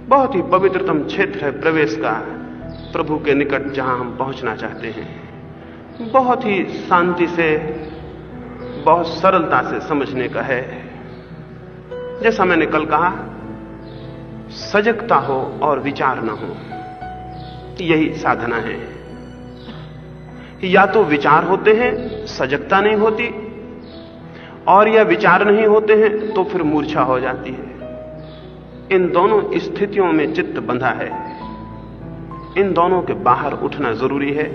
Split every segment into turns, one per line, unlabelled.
बहुत ही पवित्रतम क्षेत्र है प्रवेश का, प्रभु के निकट जहां हम पहुंचना चाहते हैं। बहुत ही शांति से, बहुत सरलता से समझने का है। जैसा मैंने कल कहा, सजगता हो और विचार न हो, यही साधना है। या तो विचार होते हैं, सजगता नहीं होती, और या विचार नहीं होते हैं तो फिर मूर्छा हो जाती है। इन दोनों स्थितियों में चित्त बंधा है। इन दोनों के बाहर उठना जरूरी है,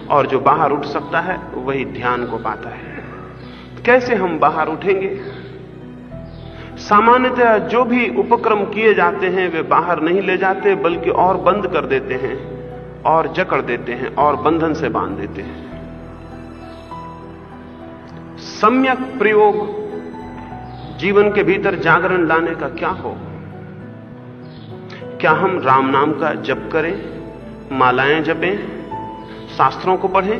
और जो बाहर उठ सकता है वही ध्यान को पाता है। कैसे हम बाहर उठेंगे? सामान्यतः जो भी उपक्रम किए जाते हैं वे बाहर नहीं ले जाते, बल्कि और बंद कर देते हैं, और जकड़ देते हैं, और बंधन से बांध देते हैं। सम्यक प्रयोग जीवन के भीतर जागरण लाने का क्या हो? क्या हम राम नाम का जप करें, मालाएं जपें, शास्त्रों को पढ़ें?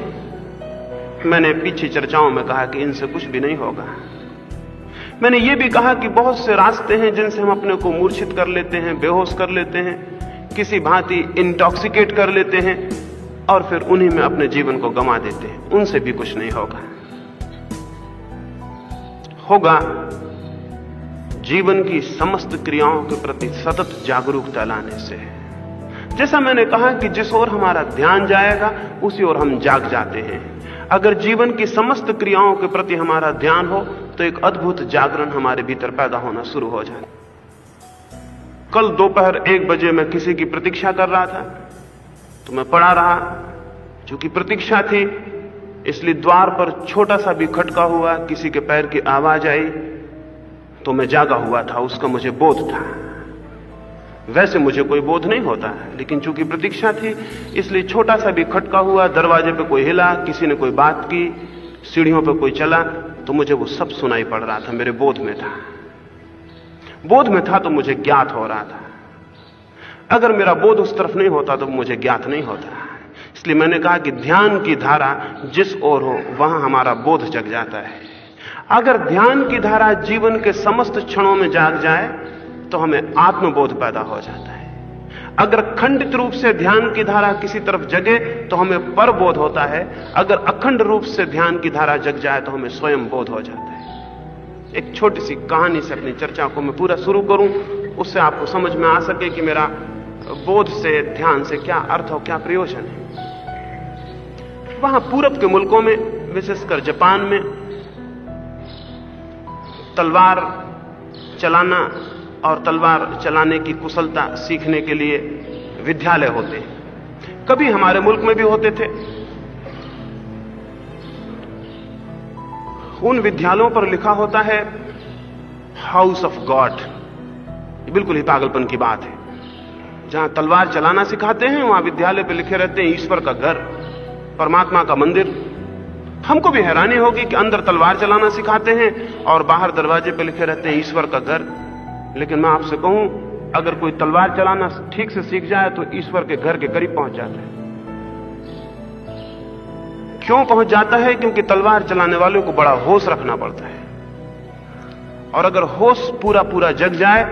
मैंने पीछे चर्चाओं में कहा कि इनसे कुछ भी नहीं होगा। मैंने यह भी कहा कि बहुत से रास्ते हैं जिनसे हम अपने को मूर्छित कर लेते हैं, बेहोश कर लेते हैं, किसी भांति इंटॉक्सिकेट कर लेते हैं, और फिर उन्हीं में अपने जीवन को गंवा देते हैं। उनसे भी कुछ नहीं होगा। होगा जीवन की समस्त क्रियाओं के प्रति सतत जागरूकता लाने से। जैसा मैंने कहा कि जिस ओर हमारा ध्यान जाएगा उसी ओर हम जाग जाते हैं। अगर जीवन की समस्त क्रियाओं के प्रति हमारा ध्यान हो तो एक अद्भुत जागरण हमारे भीतर पैदा होना शुरू हो जाए। कल दोपहर 1 बजे मैं किसी की प्रतीक्षा कर रहा था, तो मैं पड़ा रहा। चूंकि प्रतीक्षा थी इसलिए द्वार पर छोटा सा भी खटका हुआ, किसी के पैर की आवाज आई तो मैं जागा हुआ था, उसका मुझे बोध था। वैसे मुझे कोई बोध नहीं होता, लेकिन चूंकि प्रतीक्षा थी इसलिए छोटा सा भी खटका हुआ, दरवाजे पे कोई हिला, किसी ने कोई बात की, सीढ़ियों पे कोई चला, तो मुझे वो सब सुनाई पड़ रहा था, मेरे बोध में था। बोध में था तो मुझे ज्ञात हो रहा था। अगर मेरा बोध उस तरफ नहीं होता तो मुझे ज्ञात नहीं होता। इसलिए मैंने कहा कि ध्यान की धारा जिस ओर हो वहां हमारा बोध जग जाता है। अगर ध्यान की धारा जीवन के समस्त क्षणों में जाग जाए तो हमें आत्मबोध पैदा हो जाता है। अगर खंडित रूप से ध्यान की धारा किसी तरफ जगे तो हमें परबोध होता है। अगर अखंड रूप से ध्यान की धारा जग जाए तो हमें स्वयं बोध हो जाता है। एक छोटी सी कहानी से अपनी चर्चा को मैं पूरा शुरू करूं, उससे आपको समझ में आ सके कि मेरा बोध से, ध्यान से क्या अर्थ और क्या प्रयोजन है। वहां पूरब के मुल्कों में, विशेषकर जापान में, तलवार चलाना और तलवार चलाने की कुशलता सीखने के लिए विद्यालय होते हैं। कभी हमारे मुल्क में भी होते थे। उन विद्यालयों पर लिखा होता है हाउस ऑफ गॉड। बिल्कुल ही पागलपन की बात है। जहां तलवार चलाना सिखाते हैं वहां विद्यालय पे लिखे रहते हैं ईश्वर का घर, परमात्मा का मंदिर। हमको भी हैरानी होगी कि अंदर तलवार चलाना सिखाते हैं और बाहर दरवाजे पे लिखे रहते हैं ईश्वर का घर। लेकिन मैं आपसे कहूं, अगर कोई तलवार चलाना ठीक से सीख जाए तो ईश्वर के घर के करीब पहुंच जाता है। क्यों पहुंच जाता है? क्योंकि तलवार चलाने वालों को बड़ा होश रखना पड़ता है, और अगर होश पूरा पूरा जग जाए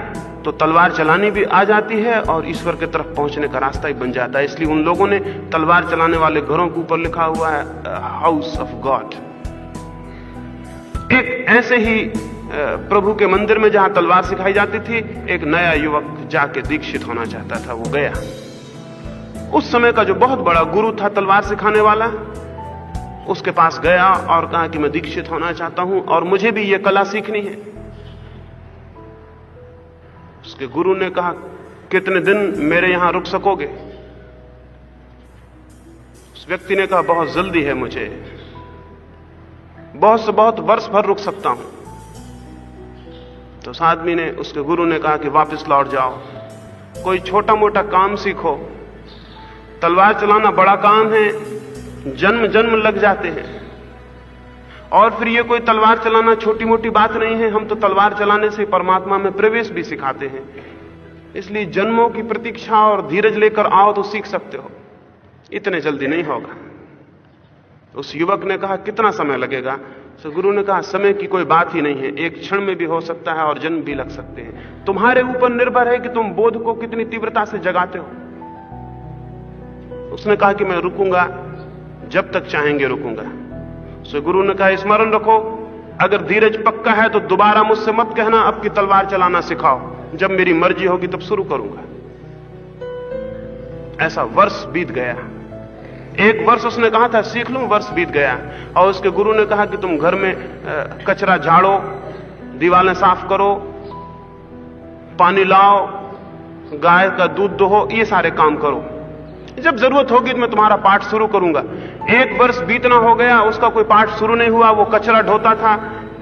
तो तलवार चलानी भी आ जाती है और ईश्वर की तरफ पहुंचने का रास्ता ही बन जाता है। इसलिए उन लोगों ने तलवार चलाने वाले घरों के ऊपर लिखा हुआ है हाउस ऑफ गॉड। एक ऐसे ही प्रभु के मंदिर में जहां तलवार सिखाई जाती थी, एक नया युवक जाके दीक्षित होना चाहता था। वो गया। उस समय का जो बहुत बड़ा गुरु था तलवार सिखाने वाला, उसके पास गया और कहा कि मैं दीक्षित होना चाहता हूं और मुझे भी यह कला सीखनी है। उसके गुरु ने कहा, कितने दिन मेरे यहां रुक सकोगे? उस व्यक्ति ने कहा, बहुत जल्दी है मुझे, बहुत से बहुत वर्ष भर रुक सकता हूं। तो उस आदमी ने, उसके गुरु ने कहा कि वापस लौट जाओ, कोई छोटा मोटा काम सीखो। तलवार चलाना बड़ा काम है, जन्म जन्म लग जाते हैं, और फिर ये कोई तलवार चलाना छोटी मोटी बात नहीं है। हम तो तलवार चलाने से परमात्मा में प्रवेश भी सिखाते हैं। इसलिए जन्मों की प्रतीक्षा और धीरज लेकर आओ तो सीख सकते हो, इतने जल्दी नहीं होगा। उस युवक ने कहा, कितना समय लगेगा? तो गुरु ने कहा समय की कोई बात ही नहीं है, एक क्षण में भी हो सकता है और जन्म भी लग सकते हैं। तुम्हारे ऊपर निर्भर है कि तुम बोध को कितनी तीव्रता से जगाते हो। उसने कहा कि मैं रुकूंगा, जब तक चाहेंगे रुकूंगा। सो गुरु ने कहा स्मरण रखो, अगर धीरज पक्का है तो दोबारा मुझसे मत कहना अब की तलवार चलाना सिखाओ, जब मेरी मर्जी होगी तब शुरू करूंगा। ऐसा वर्ष बीत गया, एक वर्ष उसने कहा था सीख लूं, वर्ष बीत गया। और उसके गुरु ने कहा कि तुम घर में कचरा झाड़ो, दीवारें साफ करो, पानी लाओ, गाय का दूध दोहो, ये सारे काम करो, जब जरूरत होगी तो मैं तुम्हारा पाठ शुरू करूंगा। एक वर्ष बीतना हो गया, उसका कोई पाठ शुरू नहीं हुआ। वो कचरा ढोता था,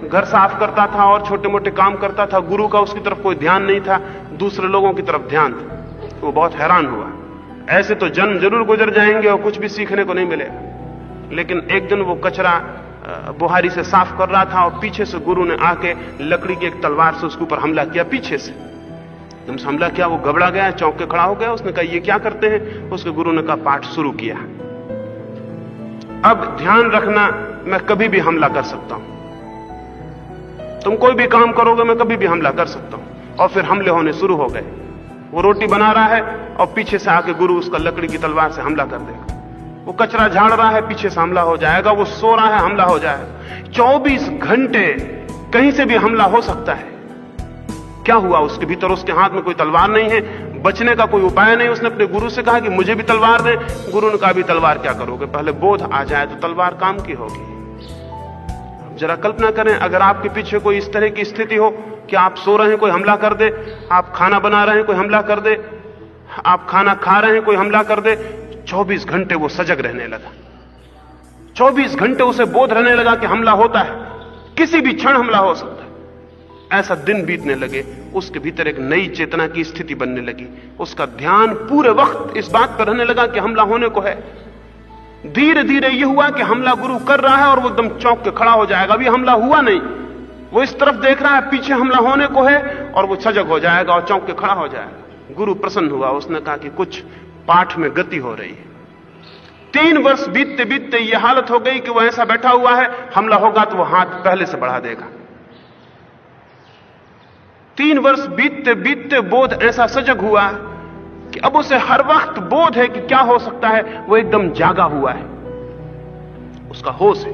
घर साफ करता था और छोटे मोटे काम करता था। गुरु का उसकी तरफ कोई ध्यान नहीं था, दूसरे लोगों की तरफ ध्यान था। वो बहुत हैरान हुआ, ऐसे तो जन्म जरूर गुजर जाएंगे और कुछ भी सीखने को नहीं मिलेगा। लेकिन एक दिन वो कचरा बुहारी से साफ कर रहा था और पीछे से गुरु ने आके लकड़ी की एक तलवार से उसके ऊपर हमला किया, पीछे से तुम हमला किया। वो घबरा गया, चौंक के खड़ा हो गया। उसने कहा ये क्या करते हैं? उसके गुरु ने कहा पाठ शुरू किया। अब ध्यान रखना, मैं कभी भी हमला कर सकता हूं, तुम कोई भी काम करोगे मैं कभी भी हमला कर सकता हूं। और फिर हमले होने शुरू हो गए। वो रोटी बना रहा है और पीछे से आके गुरु उसका लकड़ी की तलवार से हमला कर देगा। वो कचरा झाड़ रहा है, पीछे से हमला हो जाएगा। वो सो रहा है, हमला हो जाएगा। 24 घंटे कहीं से भी हमला हो सकता है। क्या हुआ उसके भीतर? उसके हाथ में कोई तलवार नहीं है, बचने का कोई उपाय नहीं। उसने अपने गुरु से कहा कि मुझे भी तलवार दे। गुरु ने कहा भी तलवार क्या करोगे, पहले बोध आ जाए तो तलवार काम की होगी। जरा कल्पना करें, अगर आपके पीछे कोई इस तरह की स्थिति हो कि आप सो रहे हैं, कोई हमला कर दे, आप खाना बना रहे हैं, कोई हमला कर दे, आप खाना खा रहे हैं, कोई हमला कर दे। 24 घंटे वो सजग रहने लगा। 24 घंटे उसे बोध रहने लगा कि हमला होता है, किसी भी क्षण हमला हो सकता है। ऐसा दिन बीतने लगे, उसके भीतर एक नई चेतना की स्थिति बनने लगी। उसका ध्यान पूरे वक्त इस बात पर रहने लगा कि हमला होने को है। धीरे धीरे यह हुआ कि हमला गुरु कर रहा है और वो एकदम चौंक के खड़ा हो जाएगा। अभी हमला हुआ नहीं, वो इस तरफ देख रहा है, पीछे हमला होने को है और वो सजग हो जाएगा और चौंक के खड़ा हो जाएगा। गुरु प्रसन्न हुआ, उसने कहा कि कुछ पाठ में गति हो रही है। 3 वर्ष बीतते बीतते यह हालत हो गई कि वो ऐसा बैठा हुआ है, हमला होगा तो वो हाथ पहले से बढ़ा देगा। 3 वर्ष बीतते बीतते बोध ऐसा सजग हुआ कि अब उसे हर वक्त बोध है कि क्या हो सकता है। वो एकदम जागा हुआ है, उसका होश है।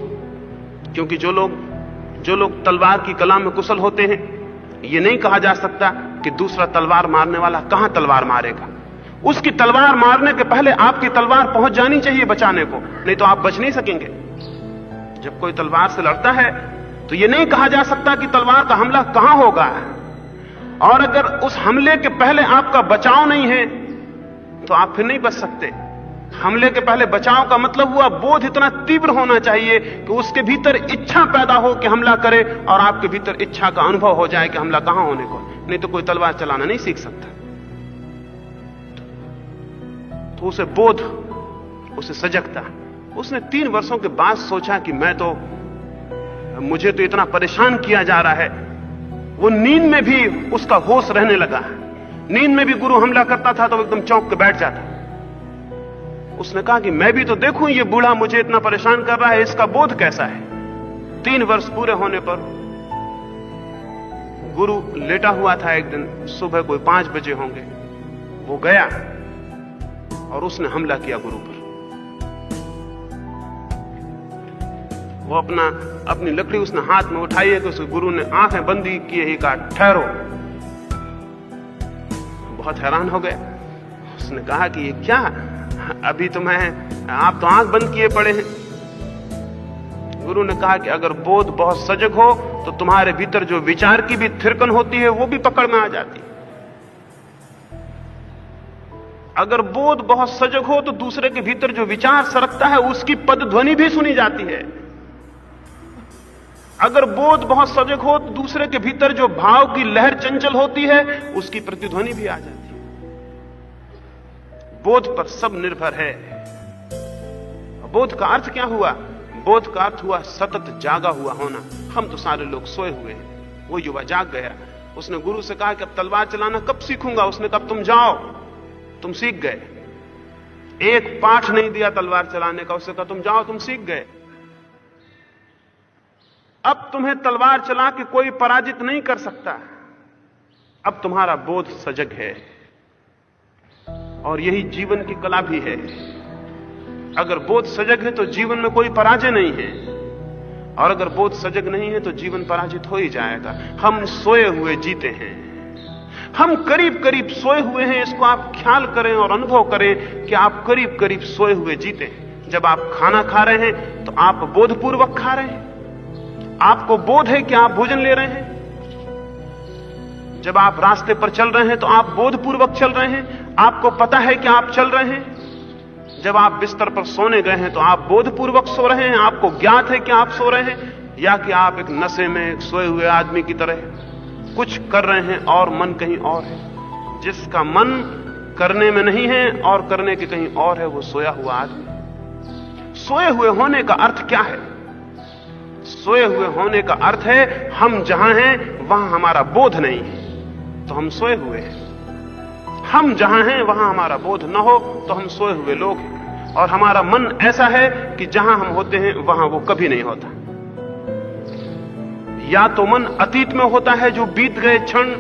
क्योंकि जो लोग तलवार की कला में कुशल होते हैं, ये नहीं कहा जा सकता कि दूसरा तलवार मारने वाला कहां तलवार मारेगा। उसकी तलवार मारने के पहले आपकी तलवार पहुंच जानी चाहिए बचाने को, नहीं तो आप बच नहीं सकेंगे। जब कोई तलवार से लड़ता है तो यह नहीं कहा जा सकता कि तलवार का हमला कहां होगा। और अगर उस हमले के पहले आपका बचाव नहीं है तो आप फिर नहीं बच सकते। हमले के पहले बचाव का मतलब हुआ बोध इतना तीव्र होना चाहिए कि उसके भीतर इच्छा पैदा हो कि हमला करे और आपके भीतर इच्छा का अनुभव हो जाए कि हमला कहां होने को। नहीं तो कोई तलवार चलाना नहीं सीख सकता। तो उसे बोध, उसे सजगता। उसने 3 वर्षों के बाद सोचा कि मुझे तो इतना परेशान किया जा रहा है। वो नींद में भी उसका होश रहने लगा। नींद में भी गुरु हमला करता था तो वो एकदम चौंक के बैठ जाता। उसने कहा कि मैं भी तो देखूं, ये बूढ़ा मुझे इतना परेशान कर रहा है, इसका बोध कैसा है। 3 वर्ष पूरे होने पर गुरु लेटा हुआ था। एक दिन सुबह कोई 5 बजे होंगे, वो गया और उसने हमला किया गुरु पर। वो अपनी लकड़ी उसने हाथ में उठाई है कि उसके गुरु ने आंखें बंदी किए ही कहा ठहरो। बहुत हैरान हो गए। उसने कहा कि ये क्या, अभी तो आप तो आंख बंद किए पड़े हैं। गुरु ने कहा कि अगर बोध बहुत सजग हो तो तुम्हारे भीतर जो विचार की भी थिरकन होती है वो भी पकड़ में आ जाती है। अगर बोध बहुत सजग हो तो दूसरे के भीतर जो विचार सरकता है उसकी पद ध्वनि भी सुनी जाती है। अगर बोध बहुत सजग हो तो दूसरे के भीतर जो भाव की लहर चंचल होती है उसकी प्रतिध्वनि भी आ जाती है। बोध पर सब निर्भर है। बोध का अर्थ क्या हुआ? बोध का अर्थ हुआ सतत जागा हुआ होना। हम तो सारे लोग सोए हुए हैं, वो युवा जाग गया। उसने गुरु से कहा कि अब तलवार चलाना कब सीखूंगा। उसने कहा तुम जाओ, तुम सीख गए। एक पाठ नहीं दिया तलवार चलाने का, उसने कहा तुम जाओ, तुम सीख गए। अब तुम्हें तलवार चला के कोई पराजित नहीं कर सकता। अब तुम्हारा बोध सजग है, और यही जीवन की कला भी है। अगर बोध सजग है तो जीवन में कोई पराजय नहीं है, और अगर बोध सजग नहीं है तो जीवन पराजित हो ही जाएगा। हम सोए हुए जीते हैं, हम करीब करीब सोए हुए हैं। इसको आप ख्याल करें और अनुभव करें कि आप करीब करीब सोए हुए जीते हैं। जब आप खाना खा रहे हैं तो आप बोधपूर्वक खा रहे हैं, आपको बोध है कि आप भोजन ले रहे हैं। जब आप रास्ते पर चल रहे हैं तो आप बोधपूर्वक चल रहे हैं, आपको पता है कि आप चल रहे हैं। जब आप बिस्तर पर सोने गए हैं तो आप बोधपूर्वक सो रहे हैं, आपको ज्ञात है कि आप सो रहे हैं, या कि आप एक नशे में एक सोए हुए आदमी की तरह कुछ कर रहे हैं और मन कहीं और है। जिसका मन करने में नहीं है और करने के कहीं और है, वो सोया हुआ आदमी। सोए हुए होने का अर्थ क्या है? सोए हुए होने का अर्थ है हम जहां हैं वहां हमारा बोध नहीं है तो हम सोए हुए हैं। हम जहां हैं वहां हमारा बोध न हो तो हम सोए हुए लोग हैं। और हमारा मन ऐसा है कि जहां हम होते हैं वहां वो कभी नहीं होता। या तो मन अतीत में होता है, जो बीत गए क्षण,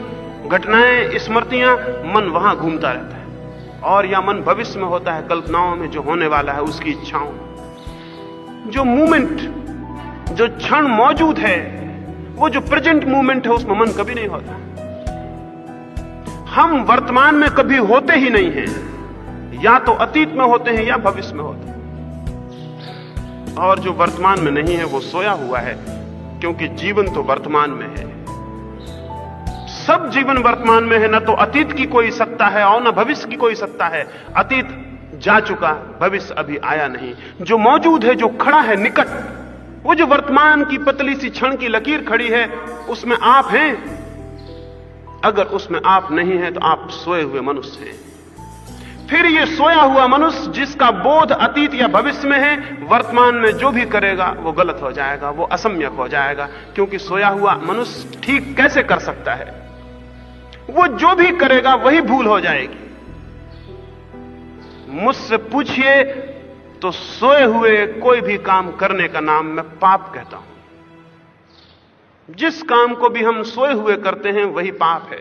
घटनाएं, स्मृतियां, मन वहां घूमता रहता है। और या मन भविष्य में होता है, कल्पनाओं में जो होने वाला है उसकी इच्छाओं। जो मूवमेंट, जो क्षण मौजूद है, वो जो प्रेजेंट मूवमेंट है, उसमें मन कभी नहीं होता। हम वर्तमान में कभी होते ही नहीं हैं, या तो अतीत में होते हैं या भविष्य में होते हैं। और जो वर्तमान में नहीं है वो सोया हुआ है, क्योंकि जीवन तो वर्तमान में है। सब जीवन वर्तमान में है, न तो अतीत की कोई सत्ता है और न भविष्य की कोई सत्ता है। अतीत जा चुका, भविष्य अभी आया नहीं। जो मौजूद है, जो खड़ा है निकट, वो जो वर्तमान की पतली सी क्षण की लकीर खड़ी है, उसमें आप हैं। अगर उसमें आप नहीं हैं तो आप सोए हुए मनुष्य हैं। फिर ये सोया हुआ मनुष्य जिसका बोध अतीत या भविष्य में है, वर्तमान में जो भी करेगा वो गलत हो जाएगा, वो असम्यक हो जाएगा। क्योंकि सोया हुआ मनुष्य ठीक कैसे कर सकता है? वो जो भी करेगा वही भूल हो जाएगी। मुझसे पूछिए तो सोए हुए कोई भी काम करने का नाम मैं पाप कहता हूं। जिस काम को भी हम सोए हुए करते हैं वही पाप है।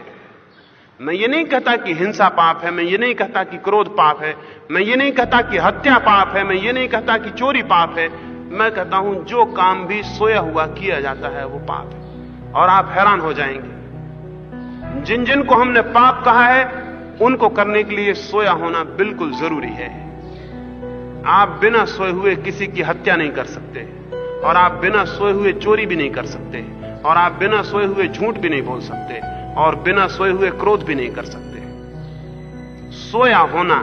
मैं ये नहीं कहता कि हिंसा पाप है, मैं ये नहीं कहता कि क्रोध पाप है, मैं ये नहीं कहता कि हत्या पाप है, मैं ये नहीं कहता कि चोरी पाप है। मैं कहता हूं जो काम भी सोया हुआ किया जाता है वो पाप है। और आप हैरान हो जाएंगे, जिन जिन को हमने पाप कहा है उनको करने के लिए सोया होना बिल्कुल जरूरी है। आप बिना सोए हुए किसी की हत्या नहीं कर सकते, और आप बिना सोए हुए चोरी भी नहीं कर सकते, और आप बिना सोए हुए झूठ भी नहीं बोल सकते, और बिना सोए हुए क्रोध भी नहीं कर सकते। सोया होना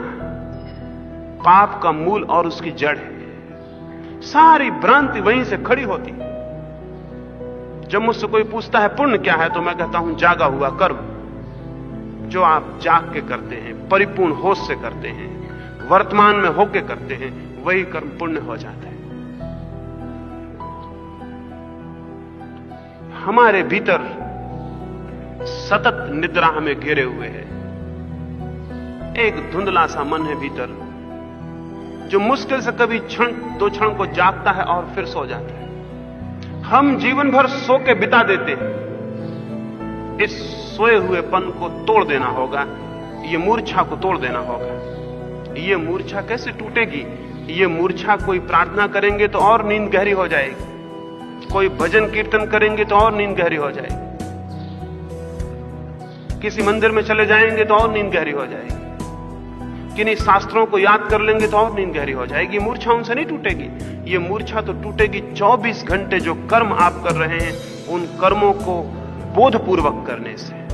पाप का मूल और उसकी जड़ है। सारी भ्रांति वहीं से खड़ी होती। जब मुझसे कोई पूछता है पुण्य क्या है, तो मैं कहता हूं जागा हुआ कर्म। जो आप जाग के करते हैं, परिपूर्ण होश से करते हैं, वर्तमान में होके करते हैं, वही कर्म पुण्य हो जाता है। हमारे भीतर सतत निद्रा हमें घेरे हुए है। एक धुंधला सा मन है भीतर, जो मुश्किल से कभी क्षण दो क्षण को जागता है और फिर सो जाता है। हम जीवन भर सो के बिता देते हैं। इस सोए हुएपन को तोड़ देना होगा, ये मूर्छा को तोड़ देना होगा। ये मूर्छा कैसे टूटेगी? ये मूर्छा कोई प्रार्थना करेंगे तो और नींद गहरी हो जाएगी, कोई भजन कीर्तन करेंगे तो और नींद गहरी हो जाएगी, किसी मंदिर में चले जाएंगे तो और नींद गहरी हो जाएगी, किन्हीं शास्त्रों को याद कर लेंगे तो और नींद गहरी हो जाएगी। ये मूर्छा उनसे नहीं टूटेगी। ये मूर्छा तो टूटेगी 24 घंटे जो कर्म आप कर रहे हैं, उन कर्मों को बोधपूर्वक करने से।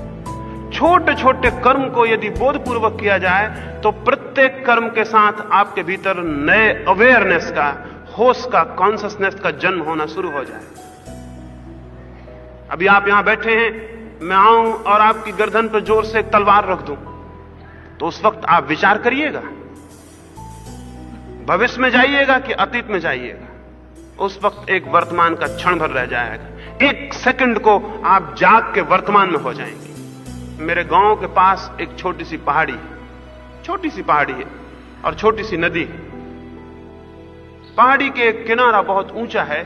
छोटे छोटे कर्म को यदि बोधपूर्वक किया जाए तो प्रत्येक कर्म के साथ आपके भीतर नए अवेयरनेस का, होश का, कॉन्शियसनेस का जन्म होना शुरू हो जाए। अभी आप यहां बैठे हैं, मैं आऊं और आपकी गर्दन पर जोर से एक तलवार रख दूं, तो उस वक्त आप विचार करिएगा, भविष्य में जाइएगा कि अतीत में जाइएगा। उस वक्त एक वर्तमान का क्षण भर रह जाएगा। एक सेकंड को आप जाग के वर्तमान में हो जाएंगे। मेरे गांव के पास एक छोटी सी पहाड़ी है, छोटी सी पहाड़ी है और छोटी सी नदी है। पहाड़ी के किनारा बहुत ऊंचा है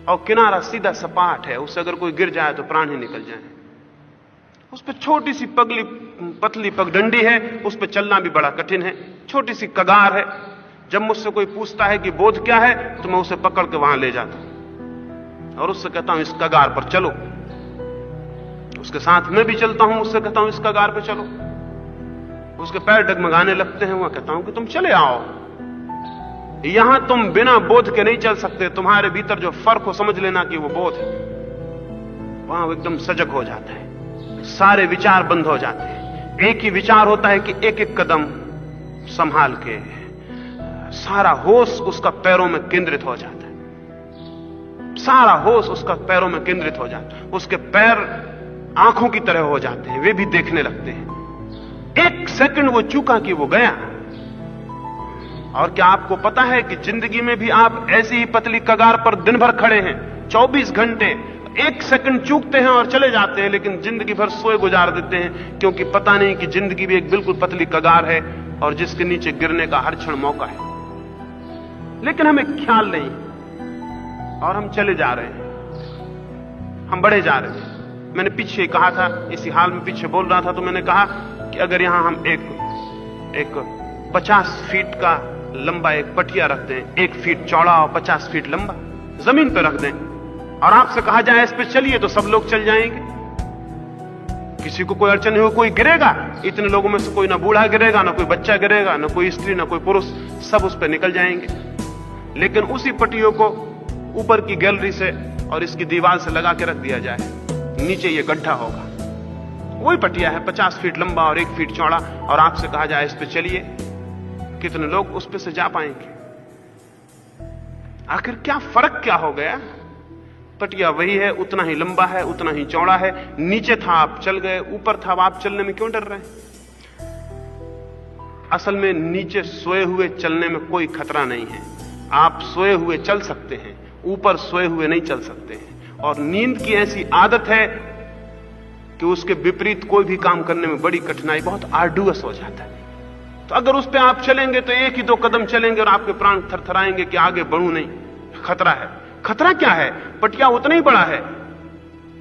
और किनारा सीधा सपाट है, उससे अगर कोई गिर जाए तो प्राण ही निकल जाए। उस पर छोटी सी पतली पगडंडी है, उस पर चलना भी बड़ा कठिन है। छोटी सी कगार है। जब मुझसे कोई पूछता है कि बोध क्या है, तो मैं उसे पकड़ के वहां ले जाता हूं और उससे कहता हूं इस कगार पर चलो। उसके साथ मैं भी चलता हूं, उससे कहता हूं इस कगार पर चलो। उसके पैर डगमगाने लगते हैं, वहां कहता हूं कि तुम चले आओ। यहां तुम बिना बोध के नहीं चल सकते। तुम्हारे भीतर जो फर्क हो, समझ लेना कि वो बोध है। वहां वो एकदम सजग हो जाता है, सारे विचार बंद हो जाते हैं। एक ही विचार होता है कि एक एक कदम संभाल के, सारा होश उसका पैरों में केंद्रित हो जाता है। सारा होश उसका पैरों में केंद्रित हो जाता है। उसके पैर आंखों की तरह हो जाते हैं, वे भी देखने लगते हैं। एक सेकंड वो चूका कि वो गया। और क्या आपको पता है कि जिंदगी में भी आप ऐसी ही पतली कगार पर दिन भर खड़े हैं, 24 घंटे, एक सेकंड चूकते हैं और चले जाते हैं, लेकिन जिंदगी भर सोए गुजार देते हैं, क्योंकि पता नहीं कि जिंदगी भी एक बिल्कुल पतली कगार है और जिसके नीचे गिरने का हर क्षण मौका है। लेकिन हमें ख्याल नहीं और हम चले जा रहे हैं, हम बढ़े जा रहे हैं। मैंने पीछे कहा था, इसी हाल में पीछे बोल रहा था, तो मैंने कहा कि अगर यहां हम एक 50 फीट का लंबा एक पटिया रख दें, 1 फीट चौड़ा और 50 फीट लंबा, जमीन पर रख दें और आपसे कहा जाए इस पे चलिए, तो सब लोग चल जाएंगे। किसी को कोई अड़चन नहीं हो, कोई गिरेगा? इतने लोगों में से कोई ना बूढ़ा गिरेगा, ना कोई बच्चा गिरेगा, ना कोई स्त्री, ना कोई पुरुष, सब उस पर निकल जाएंगे। लेकिन उसी पटियों को ऊपर की गैलरी से और इसकी दीवार से लगा के रख दिया जाए, नीचे ये गड्ढा होगा। वही पटिया है, 50 फीट लंबा और 1 फीट चौड़ा, और आपसे कहा जाए इस पे चलिए, कितने लोग उस पे से जा पाएंगे? आखिर क्या फर्क क्या हो गया? पटिया वही है, उतना ही लंबा है, उतना ही चौड़ा है। नीचे था आप चल गए, ऊपर था आप चलने में क्यों डर रहे हैं? असल में नीचे सोए हुए चलने में कोई खतरा नहीं है। आप सोए हुए चल सकते हैं, ऊपर सोए हुए नहीं चल सकते हैं। और नींद की ऐसी आदत है कि उसके विपरीत कोई भी काम करने में बड़ी कठिनाई, बहुत आर्डुअस हो जाता है। तो अगर उस पर आप चलेंगे तो 1 ही 2 कदम चलेंगे और आपके प्राण थरथराएंगे कि आगे बढ़ूं नहीं, खतरा है। खतरा क्या है? पटिया उतना ही बड़ा है,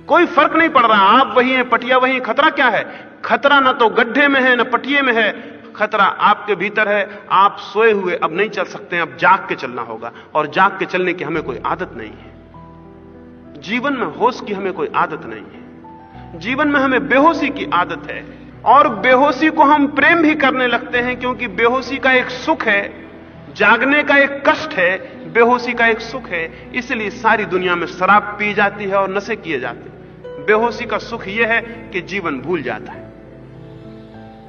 कोई फर्क नहीं पड़ रहा। आप वही हैं, पटिया वही। खतरा क्या है? खतरा ना तो गड्ढे में है, ना पटिये में है, खतरा आपके भीतर है। आप सोए हुए अब नहीं चल सकते, अब जाग के चलना होगा, और जाग के चलने की हमें कोई आदत नहीं है। जीवन में होश की हमें कोई आदत नहीं है। जीवन में हमें बेहोशी की आदत है, और बेहोशी को हम प्रेम भी करने लगते हैं, क्योंकि बेहोशी का एक सुख है, जागने का एक कष्ट है, बेहोशी का एक सुख है। इसलिए सारी दुनिया में शराब पी जाती है और नशे किए जाते हैं। बेहोशी का सुख यह है कि जीवन भूल जाता है।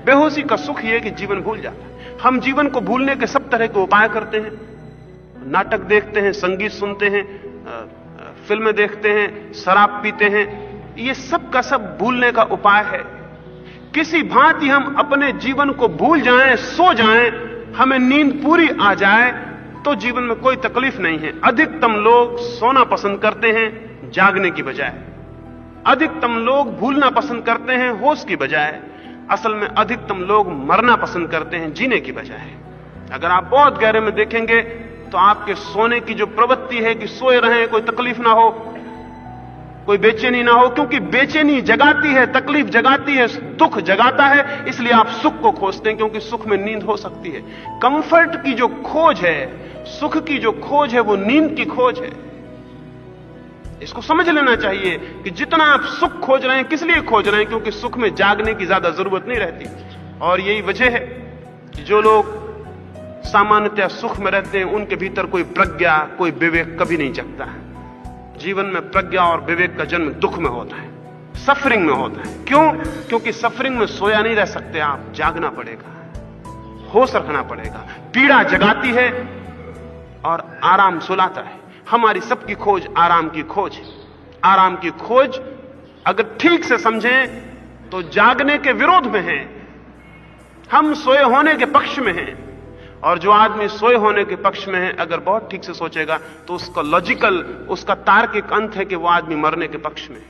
बेहोशी का सुख यह है कि जीवन भूल जाता है। हम जीवन को भूलने के सब तरह के उपाय करते हैं, नाटक देखते हैं, संगीत सुनते हैं, फिल्में देखते हैं, शराब पीते हैं। ये सब का सब भूलने का उपाय है। किसी भांति हम अपने जीवन को भूल जाएं, सो जाएं, हमें नींद पूरी आ जाए, तो जीवन में कोई तकलीफ नहीं है। अधिकतम लोग सोना पसंद करते हैं जागने की बजाय। अधिकतम लोग भूलना पसंद करते हैं होश की बजाय। असल में अधिकतम लोग मरना पसंद करते हैं जीने की बजाय। अगर आप बहुत गहरे में देखेंगे तो आपके सोने की जो प्रवृत्ति है कि सोए रहें, कोई तकलीफ ना हो, कोई बेचैनी ना हो, क्योंकि बेचैनी जगाती है, तकलीफ जगाती है, दुख जगाता है। इसलिए आप सुख को खोजते हैं, क्योंकि सुख में नींद हो सकती है। कंफर्ट की जो खोज है, सुख की जो खोज है, वो नींद की खोज है। इसको समझ लेना चाहिए कि जितना आप सुख खोज रहे हैं, किस लिए खोज रहे हैं? क्योंकि सुख में जागने की ज्यादा जरूरत नहीं रहती। और यही वजह है कि जो लोग सामान्यतः सुख में रहते हैं, उनके भीतर कोई प्रज्ञा, कोई विवेक कभी नहीं जगता है। जीवन में प्रज्ञा और विवेक का जन्म दुख में होता है, सफरिंग में होता है। क्यों? क्योंकि सफरिंग में सोया नहीं रह सकते आप, जागना पड़ेगा, होश रखना पड़ेगा। पीड़ा जगाती है और आराम सुलाता है। हमारी सबकी खोज आराम की खोज है। आराम की खोज अगर ठीक से समझें तो जागने के विरोध में है। हम सोए होने के पक्ष में हैं, और जो आदमी सोए होने के पक्ष में है, अगर बहुत ठीक से सोचेगा तो उसका लॉजिकल, उसका तार्किक अंत है कि वो आदमी मरने के पक्ष में है।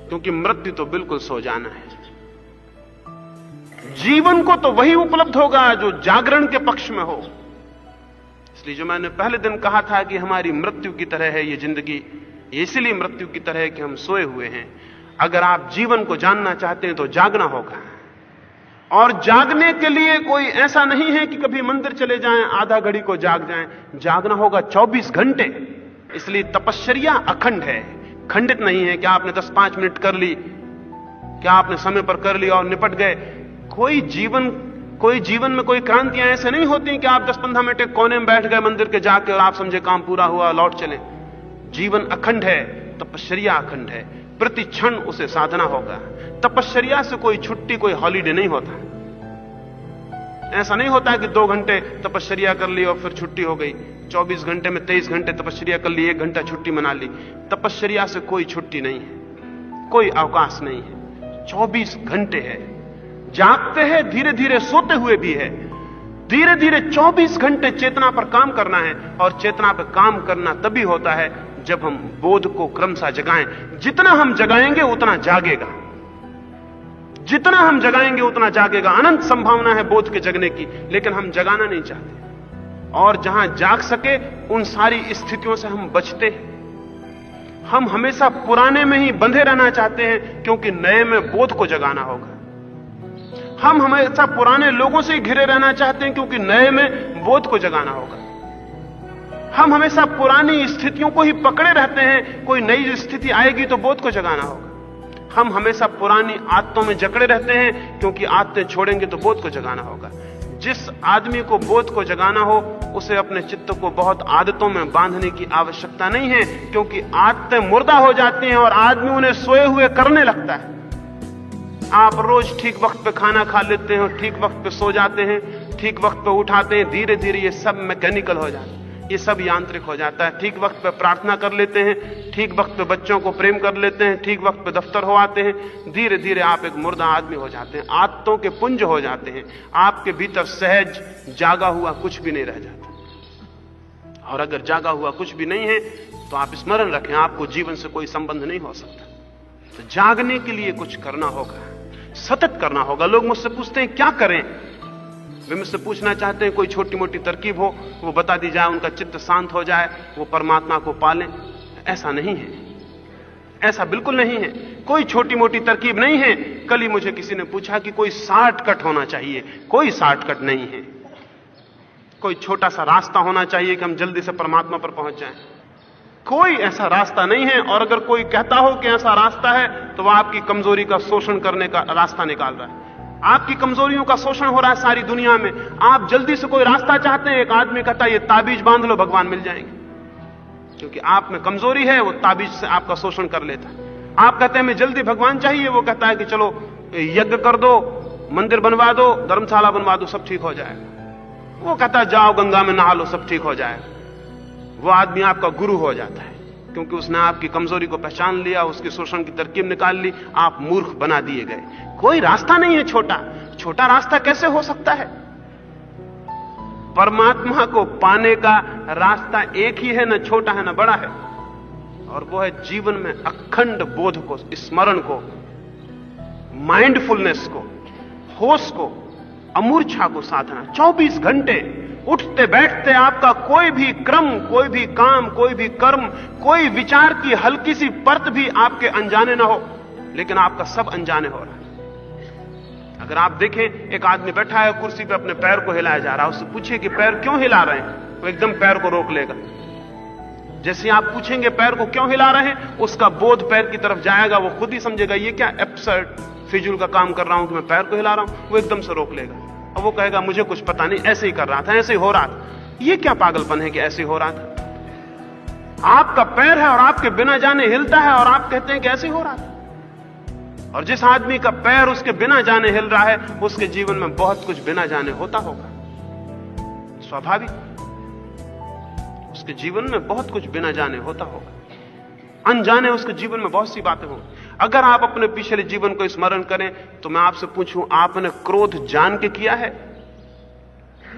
क्योंकि मृत्यु तो बिल्कुल सो जाना है। जीवन को तो वही उपलब्ध होगा जो जागरण के पक्ष में हो। इसलिए जो मैंने पहले दिन कहा था कि हमारी मृत्यु की तरह है ये जिंदगी, इसलिए मृत्यु की तरह है कि हम सोए हुए हैं। अगर आप जीवन को जानना चाहते हैं तो जागना होगा, और जागने के लिए कोई ऐसा नहीं है कि कभी मंदिर चले जाएं, आधा घड़ी को जाग जाएं। जागना होगा 24 घंटे। इसलिए तपश्चर्या अखंड है, खंडित नहीं है कि आपने 10-5 मिनट कर ली, क्या आपने समय पर कर लिया और निपट गए। कोई जीवन में कोई क्रांतियां ऐसे नहीं होती कि आप 10-15 मिनट एक कोने में बैठ गए मंदिर के जाके और आप समझे काम पूरा हुआ, लौट चले। जीवन अखंड है, तपश्चर्या अखंड है, प्रति क्षण उसे साधना होगा। तपश्चर्या से कोई छुट्टी, कोई हॉलीडे नहीं होता। ऐसा नहीं होता कि 2 घंटे तपश्चर्या कर ली और फिर छुट्टी हो गई। 24 घंटे में 23 घंटे तपश्चर्या कर ली, 1 घंटा छुट्टी मना ली। तपश्चर्या से कोई छुट्टी नहीं है, कोई अवकाश नहीं है। 24 घंटे है, जागते हैं, धीरे धीरे सोते हुए भी है। धीरे धीरे 24 घंटे चेतना पर काम करना है, और चेतना पर काम करना तभी होता है जब हम बोध को क्रमशः जगाएं। जितना हम जगाएंगे उतना जागेगा, जितना हम जगाएंगे उतना जागेगा। अनंत संभावना है बोध के जगने की, लेकिन हम जगाना नहीं चाहते। और जहां जाग सके उन सारी स्थितियों से हम बचते हैं। हम हमेशा पुराने में ही बंधे रहना चाहते हैं, क्योंकि नए में बोध को जगाना होगा। हम हमेशा पुराने लोगों से ही घिरे रहना चाहते हैं, क्योंकि नए में बोध को जगाना होगा। हम हमेशा पुरानी स्थितियों को ही पकड़े रहते हैं, कोई नई स्थिति आएगी तो बोध को जगाना होगा। हम हमेशा पुरानी आदतों में जकड़े रहते हैं, क्योंकि आदतें छोड़ेंगे तो बोध को जगाना होगा। जिस आदमी को बोध को जगाना हो, उसे अपने चित्त को बहुत आदतों में बांधने की आवश्यकता नहीं है, क्योंकि आदतें मुर्दा हो जाती हैं और आदमी उन्हें सोए हुए करने लगता है। आप रोज ठीक वक्त पे खाना खा लेते हैं, ठीक वक्त पे सो जाते हैं, ठीक वक्त पे उठाते हैं, धीरे धीरे ये सब मैकेनिकल हो जाता है, ये सब यांत्रिक हो जाता है। ठीक वक्त पे प्रार्थना कर लेते हैं, ठीक वक्त पे बच्चों को प्रेम कर लेते हैं, ठीक वक्त पे दफ्तर हो आते हैं, धीरे धीरे आप एक मुर्दा आदमी हो जाते हैं, आदतों के पुंज हो जाते हैं। आपके भीतर सहज जागा हुआ कुछ भी नहीं रह जाता। और अगर जागा हुआ कुछ भी नहीं है तो आप स्मरण रखें, आपको जीवन से कोई संबंध नहीं हो सकता। तो जागने के लिए कुछ करना होगा, सतत करना होगा। लोग मुझसे पूछते हैं क्या करें, वे मुझसे पूछना चाहते हैं कोई छोटी मोटी तरकीब हो, वो बता दी जाए, उनका चित्त शांत हो जाए, वो परमात्मा को पालें। ऐसा नहीं है, ऐसा बिल्कुल नहीं है। कोई छोटी मोटी तरकीब नहीं है। कल ही मुझे किसी ने पूछा कि कोई शॉर्टकट होना चाहिए। कोई शॉर्टकट नहीं है। कोई छोटा सा रास्ता होना चाहिए कि हम जल्दी से परमात्मा पर पहुंच जाएं। कोई ऐसा रास्ता नहीं है। और अगर कोई कहता हो कि ऐसा रास्ता है तो वह आपकी कमजोरी का शोषण करने का रास्ता निकाल रहा है। आपकी कमजोरियों का शोषण हो रहा है सारी दुनिया में। आप जल्दी से कोई रास्ता चाहते हैं, एक आदमी कहता है ये ताबीज बांध लो, भगवान मिल जाएंगे। क्योंकि आप में कमजोरी है, वो ताबीज से आपका शोषण कर लेता है। आप कहते हैं हमें जल्दी भगवान चाहिए, वो कहता है कि चलो यज्ञ कर दो, मंदिर बनवा दो, धर्मशाला बनवा दो, सब ठीक हो जाएगा। वो कहता है जाओ गंगा में नहा लो, सब ठीक हो जाएगा। वो आदमी आपका गुरु हो जाता है, क्योंकि उसने आपकी कमजोरी को पहचान लिया, उसके शोषण की तरकीब निकाल ली, आप मूर्ख बना दिए गए। कोई रास्ता नहीं है छोटा। छोटा रास्ता कैसे हो सकता है? परमात्मा को पाने का रास्ता एक ही है, न छोटा है न बड़ा है, और वो है जीवन में अखंड बोध को, स्मरण को, माइंडफुलनेस को, होश को, अमूर्छा को साधना। 24 घंटे उठते बैठते आपका कोई भी क्रम, कोई भी काम, कोई भी कर्म, कोई विचार की हल्की सी परत भी आपके अनजाने ना हो, लेकिन आपका सब अनजाने हो रहा है। अगर आप देखें, एक आदमी बैठा है कुर्सी पे, अपने पैर को हिलाया जा रहा है, उससे पूछिए कि पैर क्यों हिला रहे हैं, वो एकदम पैर को रोक लेगा। जैसे आप पूछेंगे पैर को क्यों हिला रहे हैं, उसका बोध पैर की तरफ जाएगा, वो खुद ही समझेगा ये क्या एब्सर्ड फिजूल का काम कर रहा हूं कि मैं पैर को हिला रहा हूं। वो एकदम से रोक लेगा और वो कहेगा मुझे कुछ पता नहीं, ऐसे ही कर रहा था, ऐसे ही हो रहा था। ये क्या पागलपन है कि ऐसे ही हो रहा था? आपका पैर है और आपके बिना जाने हिलता है और आप कहते हैं कि ऐसे ही हो रहा था। और जिस आदमी का पैर उसके बिना जाने हिल रहा है, उसके जीवन में बहुत कुछ बिना जाने होता होगा, स्वाभाविक। उसके जीवन में बहुत कुछ बिना जाने होता होगा, अनजाने उसके जीवन में बहुत सी बातें होंगी। अगर आप अपने पिछले जीवन को स्मरण करें तो मैं आपसे पूछूं, आपने क्रोध जान के किया है?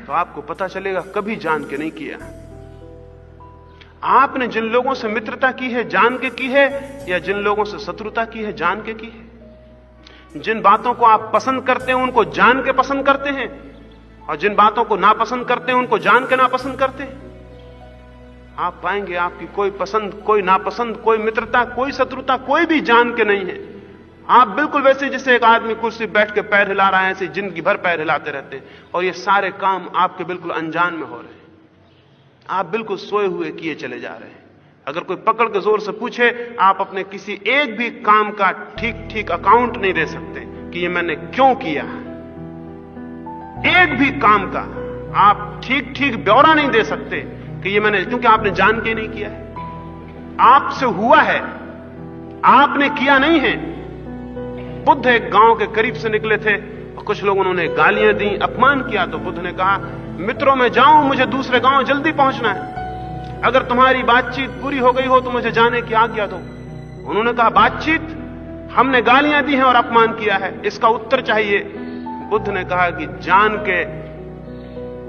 तो आपको पता चलेगा कभी जान के नहीं किया। आपने जिन लोगों से मित्रता की है जान के की है, या जिन लोगों से शत्रुता की है जान के की है? जिन बातों को आप पसंद करते हैं उनको जान के पसंद करते हैं, और जिन बातों को नापसंद करते हैं उनको जान के नापसंद करते हैं। आप पाएंगे आपकी कोई पसंद, कोई नापसंद, कोई मित्रता, कोई शत्रुता, कोई भी जान के नहीं है। आप बिल्कुल वैसे जैसे एक आदमी कुर्सी बैठ के पैर हिला रहा है, ऐसे जिंदगी भर पैर हिलाते रहते हैं, और ये सारे काम आपके बिल्कुल अनजान में हो रहे हैं। आप बिल्कुल सोए हुए किए चले जा रहे हैं। अगर कोई पकड़ के जोर से पूछे, आप अपने किसी एक भी काम का ठीक ठीक अकाउंट नहीं दे सकते कि ये मैंने क्यों किया। एक भी काम का आप ठीक ठीक ब्यौरा नहीं दे सकते कि ये मैंने, क्योंकि आपने जान के नहीं किया है, आपसे हुआ है, आपने किया नहीं है। बुद्ध एक गांव के करीब से निकले थे, कुछ लोगों उन्होंने गालियां दी, अपमान किया, तो बुद्ध ने कहा, मित्रों मैं जाऊं, मुझे दूसरे गांव जल्दी पहुंचना है, अगर तुम्हारी बातचीत पूरी हो गई हो तो मुझे जाने की आज्ञा दो। उन्होंने कहा, बातचीत? हमने गालियां दी हैं और अपमान किया है, इसका उत्तर चाहिए। बुद्ध ने कहा कि जान के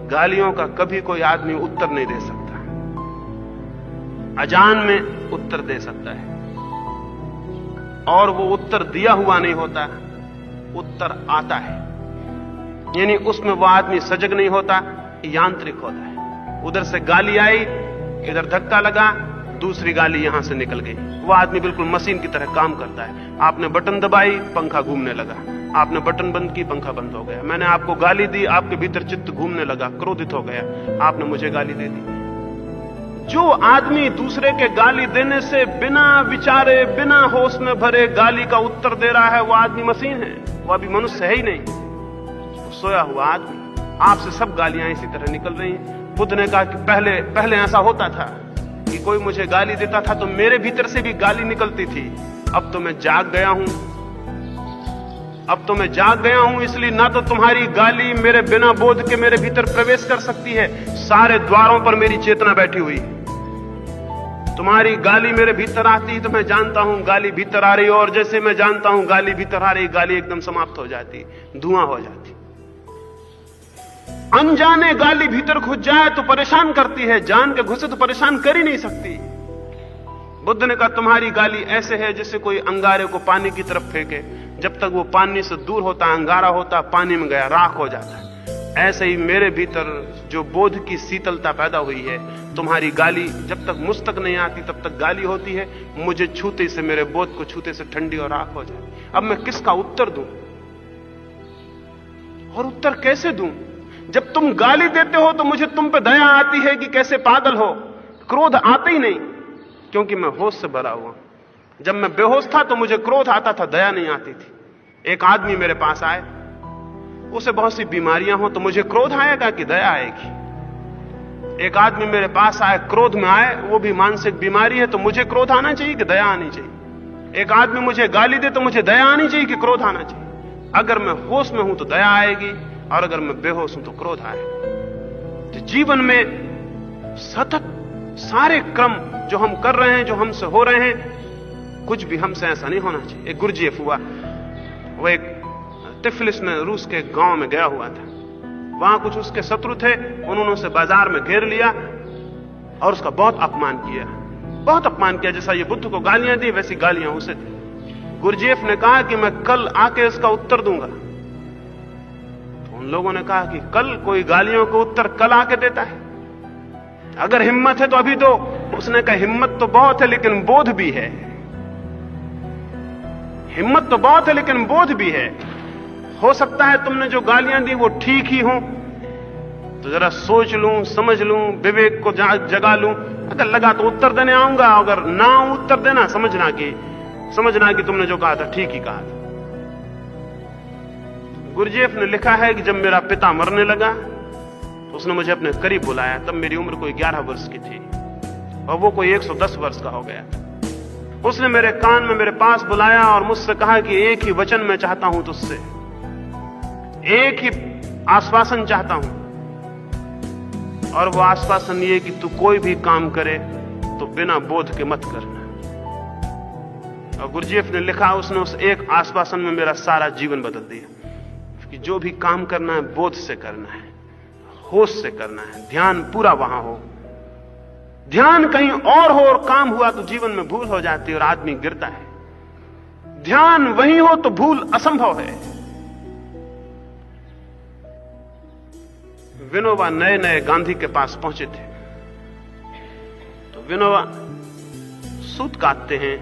गालियों का कभी कोई आदमी उत्तर नहीं दे सकता, अजान में उत्तर दे सकता है, और वो उत्तर दिया हुआ नहीं होता, उत्तर आता है, यानी उसमें वो आदमी सजग नहीं होता, यांत्रिक होता है। उधर से गाली आई, इधर धक्का लगा, दूसरी गाली यहां से निकल गई, वो आदमी बिल्कुल मशीन की तरह काम करता है। आपने बटन दबाई, पंखा घूमने लगा, आपने बटन बंद की, पंखा बंद हो गया। मैंने आपको गाली दी, आपके भीतर चित्त घूमने लगा, क्रोधित हो गया, आपने मुझे गाली दे दी। जो आदमी दूसरे के गाली देने से बिना विचारे, बिना होश में भरे गाली का उत्तर दे रहा है, वो आदमी मशीन है, वो अभी मनुष्य है ही नहीं, वो सोया हुआ आदमी। आपसे सब गालियां इसी तरह निकल रही हैं। बुद्ध ने कहा कि पहले ऐसा होता था कि कोई मुझे गाली देता था तो मेरे भीतर से भी गाली निकलती थी, अब तो मैं जाग गया हूं, अब तो मैं जाग गया हूं, इसलिए ना तो तुम्हारी गाली मेरे बिना बोध के मेरे भीतर प्रवेश कर सकती है, सारे द्वारों पर मेरी चेतना बैठी हुई। तुम्हारी गाली मेरे भीतर आती तो मैं जानता हूं गाली भीतर आ रही, और जैसे मैं जानता हूं गाली भीतर आ रही, गाली एकदम समाप्त हो जाती, धुआं हो जाती। अनजाने गाली भीतर घुस जाए तो परेशान करती है, जान के घुसे तो परेशान कर ही नहीं सकती। बुद्ध ने कहा, तुम्हारी गाली ऐसे है जैसे कोई अंगारे को पानी की तरफ फेंके, जब तक वो पानी से दूर होता, अंगारा होता, पानी में गया, राख हो जाता है। ऐसे ही मेरे भीतर जो बोध की शीतलता पैदा हुई है, तुम्हारी गाली जब तक मुझ तक नहीं आती तब तक गाली होती है, मुझे छूते से, मेरे बोध को छूते से ठंडी और राख हो जाए। अब मैं किसका उत्तर दूं, और उत्तर कैसे दूं? जब तुम गाली देते हो तो मुझे तुम पे दया आती है कि कैसे पागल हो, क्रोध आता ही नहीं, क्योंकि मैं होश से भरा हुआ। जब मैं बेहोश था तो मुझे क्रोध आता था, दया नहीं आती थी। एक आदमी मेरे पास आए, उसे बहुत सी बीमारियां हो, तो मुझे क्रोध आएगा कि दया आएगी? एक आदमी मेरे पास आए, क्रोध में आए, वो भी मानसिक बीमारी है, तो मुझे क्रोध आना चाहिए कि दया आनी चाहिए? एक आदमी मुझे गाली दे तो मुझे दया आनी चाहिए कि क्रोध आना चाहिए? अगर मैं होश में हूं तो दया आएगी, और अगर मैं बेहोश हूं तो क्रोध आएगा। तो जीवन में सतत सारे क्रम जो हम कर रहे हैं, जो हमसे हो रहे हैं, कुछ भी हमसे ऐसा नहीं होना चाहिए। एक गुरजेफ हुआ, वो एक तिफलिस में, रूस के गांव में गया हुआ था। वहां कुछ उसके शत्रु थे, उन्होंने उसे बाजार में घेर लिया और उसका बहुत अपमान किया, बहुत अपमान किया। जैसा ये बुद्ध को गालियां दी, वैसी गालियां उसे दी। गुरजेफ ने कहा कि मैं कल आके इसका उत्तर दूंगा। तो उन लोगों ने कहा कि कल? कोई गालियों को उत्तर कल आके देता है? अगर हिम्मत है तो अभी दो। उसने कहा, हिम्मत तो बहुत है लेकिन बोध भी है। हिम्मत तो बहुत है लेकिन बोध भी है। हो सकता है तुमने जो गालियां दी वो ठीक ही हो, तो जरा सोच लूं, समझ लूं, विवेक को जगा लूं। अगर लगा तो उत्तर देने आऊंगा, अगर ना उत्तर देना, समझना कि तुमने जो कहा था ठीक ही कहा था। गुरजेफ ने लिखा है कि जब मेरा पिता मरने लगा तो उसने मुझे अपने करीब बुलाया। तब मेरी उम्र कोई 11 वर्ष की थी और वो कोई 110 वर्ष का हो गया था। उसने मेरे कान में मेरे पास बुलाया और मुझसे कहा कि एक ही वचन मैं चाहता हूं तुझसे, एक ही आश्वासन चाहता हूं, और वो आश्वासन ये कि तू कोई भी काम करे तो बिना बोध के मत करना। और गुरजेफ ने लिखा, उसने उस एक आश्वासन में मेरा सारा जीवन बदल दिया कि जो भी काम करना है बोध से करना है, होश से करना है, ध्यान पूरा वहां हो। ध्यान कहीं और हो और काम हुआ तो जीवन में भूल हो जाती है और आदमी गिरता है। ध्यान वहीं हो तो भूल असंभव है। विनोबा नए नए गांधी के पास पहुंचे थे। विनोबा सूत काटते हैं,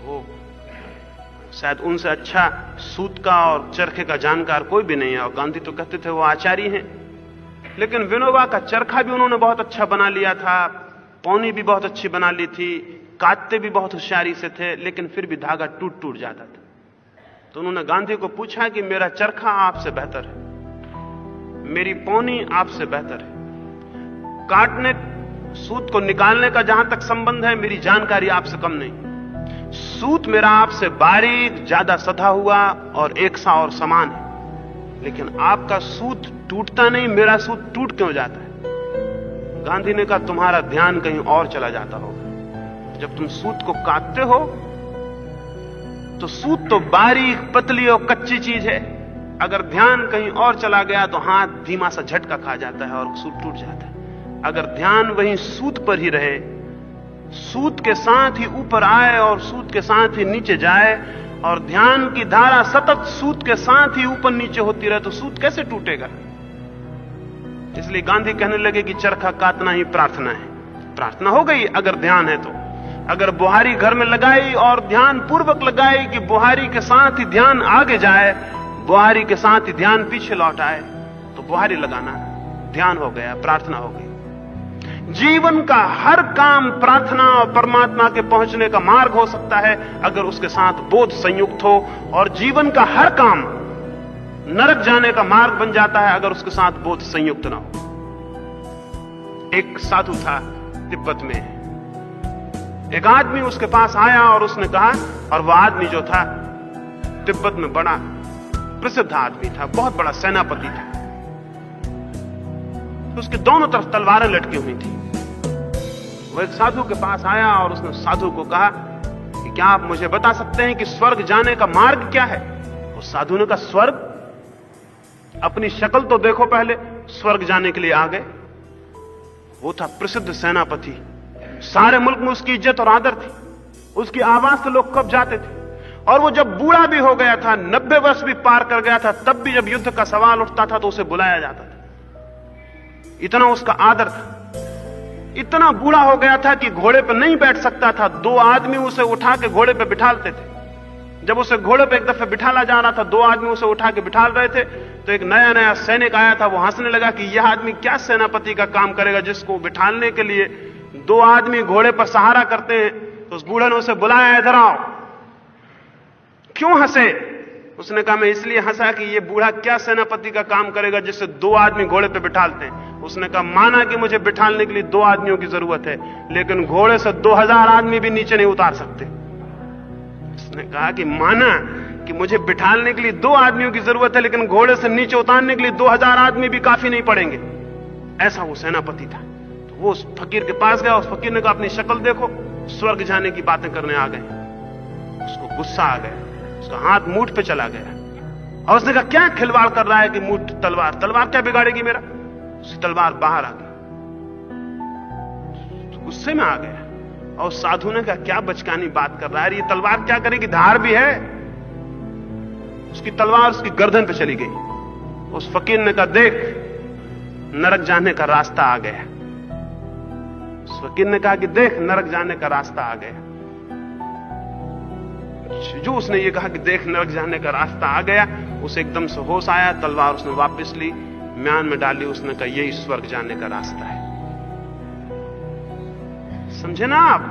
वो शायद उनसे अच्छा सूत का और चरखे का जानकार कोई भी नहीं है, और गांधी तो कहते थे वो आचार्य हैं। लेकिन विनोबा का चरखा भी उन्होंने बहुत अच्छा बना लिया था, पौनी भी बहुत अच्छी बना ली थी, काटते भी बहुत होशियारी से थे, लेकिन फिर भी धागा टूट टूट जाता था। तो उन्होंने गांधी को पूछा कि मेरा चरखा आपसे बेहतर है, मेरी पौनी आपसे बेहतर है, काटने सूत को निकालने का जहां तक संबंध है मेरी जानकारी आपसे कम नहीं, सूत मेरा आपसे बारीक, ज्यादा सधा हुआ और एक सा और समान है, लेकिन आपका सूत टूटता नहीं, मेरा सूत टूट क्यों जाता है? गांधी ने कहा तुम्हारा ध्यान कहीं और चला जाता होगा। जब तुम सूत को काटते हो तो सूत तो बारीक, पतली और कच्ची चीज है, अगर ध्यान कहीं और चला गया तो हाथ धीमा सा झटका खा जाता है और सूत टूट जाता है। अगर ध्यान वहीं सूत पर ही रहे, सूत के साथ ही ऊपर आए और सूत के साथ ही नीचे जाए, और ध्यान की धारा सतत सूत के साथ ही ऊपर नीचे होती रहे, तो सूत कैसे टूटेगा? इसलिए गांधी कहने लगे कि चरखा काटना ही प्रार्थना है। प्रार्थना हो गई अगर ध्यान है तो। अगर बुहारी घर में लगाई और ध्यान पूर्वक लगाई कि बुहारी के साथ ही ध्यान आगे जाए, बुहारी के साथ ही ध्यान पीछे लौट आए, तो बुहारी लगाना ध्यान हो गया, प्रार्थना हो गई। जीवन का हर काम प्रार्थना और परमात्मा के पहुंचने का मार्ग हो सकता है अगर उसके साथ बोध संयुक्त हो, और जीवन का हर काम नरक जाने का मार्ग बन जाता है अगर उसके साथ बोध संयुक्त ना हो। एक साधु था तिब्बत में, एक आदमी उसके पास आया और उसने कहा, और वह आदमी जो था तिब्बत में बड़ा प्रसिद्ध आदमी था, बहुत बड़ा सेनापति था, उसके दोनों तरफ तलवारें लटकी हुई थी। वह एक साधु के पास आया और उसने साधु को कहा कि क्या आप मुझे बता सकते हैं कि स्वर्ग जाने का मार्ग क्या है? उस साधु ने कहा स्वर्ग? अपनी शक्ल तो देखो पहले, स्वर्ग जाने के लिए आ गए। वो था प्रसिद्ध सेनापति, सारे मुल्क में उसकी इज्जत और आदर थी, उसकी आवाज से लोग कब जाते थे। और वो जब बूढ़ा भी हो गया था, 90 वर्ष भी पार कर गया था, तब भी जब युद्ध का सवाल उठता था तो उसे बुलाया जाता था, इतना उसका आदर था। इतना बूढ़ा हो गया था कि घोड़े पर नहीं बैठ सकता था, 2 आदमी उसे उठा के घोड़े पर बिठालते थे। जब उसे घोड़े पे एक दफे बिठाला जा रहा था, 2 आदमी उसे उठा के बिठाल रहे थे, तो एक नया नया सैनिक आया था, वो हंसने लगा कि यह आदमी क्या सेनापति का काम करेगा जिसको बिठालने के लिए 2 आदमी घोड़े पर सहारा करते हैं। तो उस बूढ़े ने उसे बुलाया, इधर आओ। क्यों हंसे? उसने कहा मैं इसलिए हंसा कि ये बूढ़ा क्या सेनापति का काम करेगा जिससे 2 आदमी घोड़े पे बिठालते हैं। उसने कहा माना कि मुझे बिठालने के लिए 2 आदमियों की जरूरत है, लेकिन घोड़े से 2000 आदमी भी नीचे नहीं उतार सकते। उसने कहा कि माना कि मुझे बिठालने के लिए 2 आदमियों की जरूरत है, लेकिन घोड़े से नीचे उतारने के लिए 2000 आदमी भी काफी नहीं पड़ेंगे। ऐसा वो सेनापति था। तो वो उस फकीर के पास गया, उस फकीर ने कहा अपनी शक्ल देखो, स्वर्ग जाने की बातें करने आ गए। उसको गुस्सा आ गया, उसका हाथ मूठ पे चला गया और उसने कहा क्या खिलवाड़ कर रहा है कि मूठ तलवार, तलवार क्या बिगाड़ेगी मेरा? उसकी तलवार बाहर आ गई, तो गुस्से में आ गया। और साधु ने कहा क्या बचकानी बात कर रहा है, ये तलवार क्या करेगी, धार भी है। उसकी तलवार उसकी गर्दन पे चली गई। उस फकीर ने कहा देख नरक जाने का रास्ता आ गया। उस फकीर ने कहा कि देख नरक जाने का रास्ता आ गया। जो उसने ये कहा कि देख नरक जाने का रास्ता आ गया, उसे एकदम से होश आया, तलवार उसने वापस ली, म्यान में डाली। उसने कहा यही स्वर्ग जाने का रास्ता है। समझे ना आप?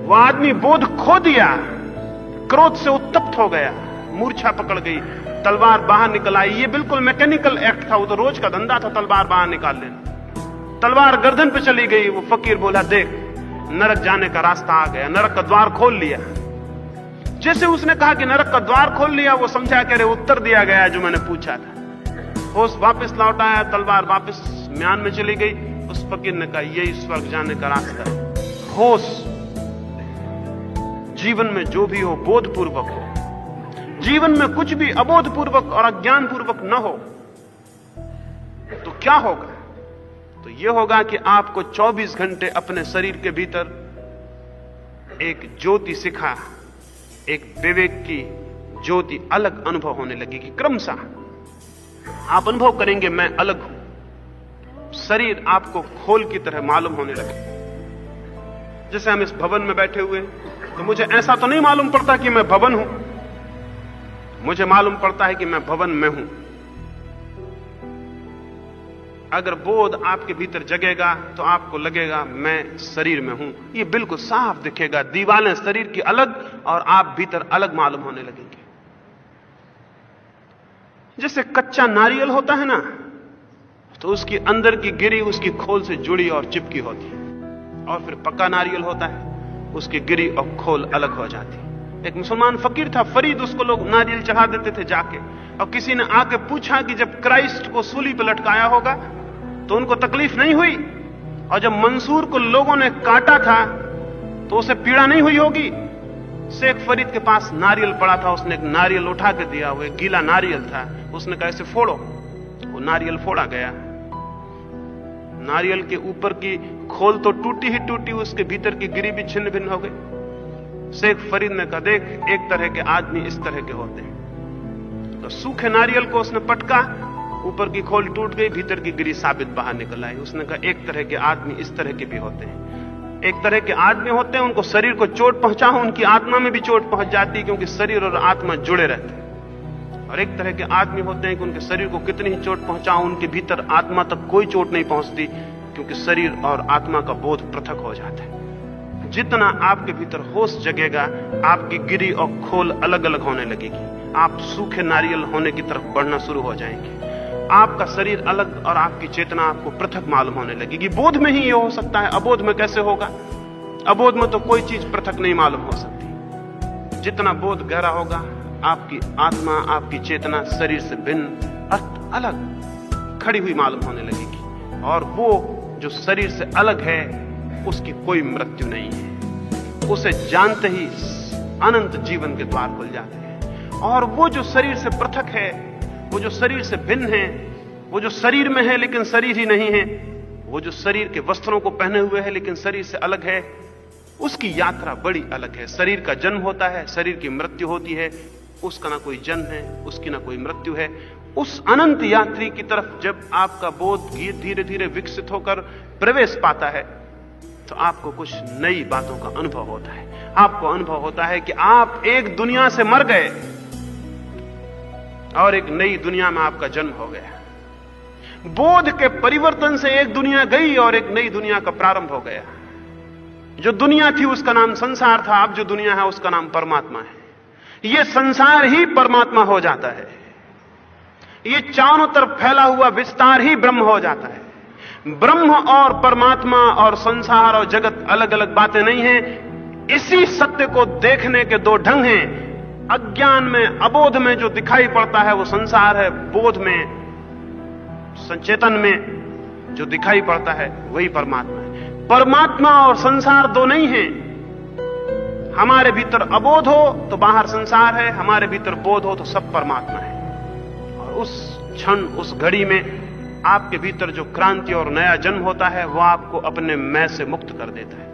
वो आदमी बोध खो दिया, क्रोध से उत्तप्त हो गया, मूर्छा पकड़ गई, तलवार बाहर निकल आई। ये बिल्कुल मैकेनिकल एक्ट था, वो तो रोज का धंधा था तलवार बाहर निकाल लेना। तलवार गर्दन पे चली गई। वो फकीर बोला देख नरक जाने का रास्ता आ गया, नरक का द्वार खोल लिया। जैसे उसने कहा कि नरक का द्वार खोल लिया, वो समझा कि अरे उत्तर दिया गया जो मैंने पूछा था। होश वापस लौट आया, तलवार वापस म्यान में चली गई। उस फकीर ने कहा यही स्वर्ग जाने का रास्ता है। होश जीवन में जो भी हो बोधपूर्वक हो। जीवन में कुछ भी अबोधपूर्वक और अज्ञानपूर्वक न हो तो क्या होगा? तो यह होगा कि आपको 24 घंटे अपने शरीर के भीतर एक ज्योति शिखा, एक विवेक की ज्योति अलग अनुभव होने लगेगी। क्रमशः आप अनुभव करेंगे मैं अलग हूं, शरीर आपको खोल की तरह मालूम होने लगे। जैसे हम इस भवन में बैठे हुए हैं, तो मुझे ऐसा तो नहीं मालूम पड़ता कि मैं भवन हूं, मुझे मालूम पड़ता है कि मैं भवन में हूं। अगर बोध आपके भीतर जगेगा तो आपको लगेगा मैं शरीर में हूं। ये बिल्कुल साफ दिखेगा, दीवारें शरीर की अलग और आप भीतर अलग मालूम होने लगेंगे। जैसे कच्चा नारियल होता है ना, तो उसकी अंदर की गिरी उसकी खोल से जुड़ी और चिपकी होती है, और फिर पक्का नारियल होता है, उसकी गिरी और खोल अलग हो जाती है। एक मुसलमान फकीर था फरीद, उसको लोग नारियल चढ़ा देते थे जाके, और किसी ने आके पूछा कि जब क्राइस्ट को सूली पर लटकाया होगा तो उनको तकलीफ नहीं हुई, और जब मंसूर को लोगों ने काटा था तो उसे पीड़ा नहीं हुई होगी। शेख फरीद के पास नारियल पड़ा था, उसने एक नारियल उठा के दिया, वो एक गीला नारियल था, उसने कहा इसे फोड़ो। वो नारियल फोड़ा गया, नारियल के ऊपर की खोल तो टूटी ही टूटी, उसके भीतर की गिरी भी छिन्न भिन्न हो गई। शेख फरीद ने कहा देख, एक तरह के आदमी इस तरह के होते हैं। तो सूखे नारियल को उसने पटका, ऊपर की खोल टूट गई, भीतर की गिरी साबित बाहर निकल आई। उसने कहा एक तरह के आदमी इस तरह के भी होते हैं। एक तरह के आदमी होते हैं उनको शरीर को चोट पहुंचा हो, उनकी आत्मा में भी चोट पहुंच जाती है, क्योंकि शरीर और आत्मा जुड़े रहते हैं। और एक तरह के आदमी होते हैं कि उनके शरीर को कितनी ही चोट पहुंचाओ, उनके भीतर आत्मा तक कोई चोट नहीं पहुंचती, क्योंकि शरीर और आत्मा का बोध पृथक हो जाता है। जितना आपके भीतर होश जगेगा, आपकी गिरी और खोल अलग अलग होने लगेगी, आप सूखे नारियल होने की तरफ बढ़ना शुरू हो जाएंगे। आपका शरीर अलग और आपकी चेतना आपको पृथक मालूम होने लगेगी। बोध में ही यह हो सकता है, अबोध में कैसे होगा? अबोध में तो कोई चीज पृथक नहीं मालूम हो सकती। जितना बोध गहरा होगा, आपकी आत्मा, आपकी चेतना शरीर से भिन्न, अलग खड़ी हुई मालूम होने लगेगी। और वो जो शरीर से अलग है, उसकी कोई मृत्यु नहीं है। उसे जानते ही अनंत जीवन के द्वार खुल जाते हैं। और वो जो शरीर से पृथक है, वो जो शरीर से भिन्न है, वो जो शरीर में है लेकिन शरीर ही नहीं है, वो जो शरीर के वस्त्रों को पहने हुए है लेकिन शरीर से अलग है, उसकी यात्रा बड़ी अलग है। शरीर का जन्म होता है, शरीर की मृत्यु होती है, उसका ना कोई जन्म है, उसकी ना कोई मृत्यु है। उस अनंत यात्री की तरफ जब आपका बोध धीरे धीरे विकसित होकर प्रवेश पाता है, तो आपको कुछ नई बातों का अनुभव होता है। आपको अनुभव होता है कि आप एक दुनिया से मर गए और एक नई दुनिया में आपका जन्म हो गया। बोध के परिवर्तन से एक दुनिया गई और एक नई दुनिया का प्रारंभ हो गया। जो दुनिया थी उसका नाम संसार था, अब जो दुनिया है उसका नाम परमात्मा है। यह संसार ही परमात्मा हो जाता है। ये चारों तरफ फैला हुआ विस्तार ही ब्रह्म हो जाता है। ब्रह्म और परमात्मा और संसार और जगत अलग अलग बातें नहीं हैं। इसी सत्य को देखने के दो ढंग हैं। अज्ञान में, अबोध में जो दिखाई पड़ता है वो संसार है, बोध में, संचेतन में जो दिखाई पड़ता है वही परमात्मा है। परमात्मा और संसार दो नहीं हैं। हमारे भीतर अबोध हो तो बाहर संसार है, हमारे भीतर बोध हो तो सब परमात्मा है। और उस क्षण, उस घड़ी में आपके भीतर जो क्रांति और नया जन्म होता है, वो आपको अपने मैं से मुक्त कर देता है।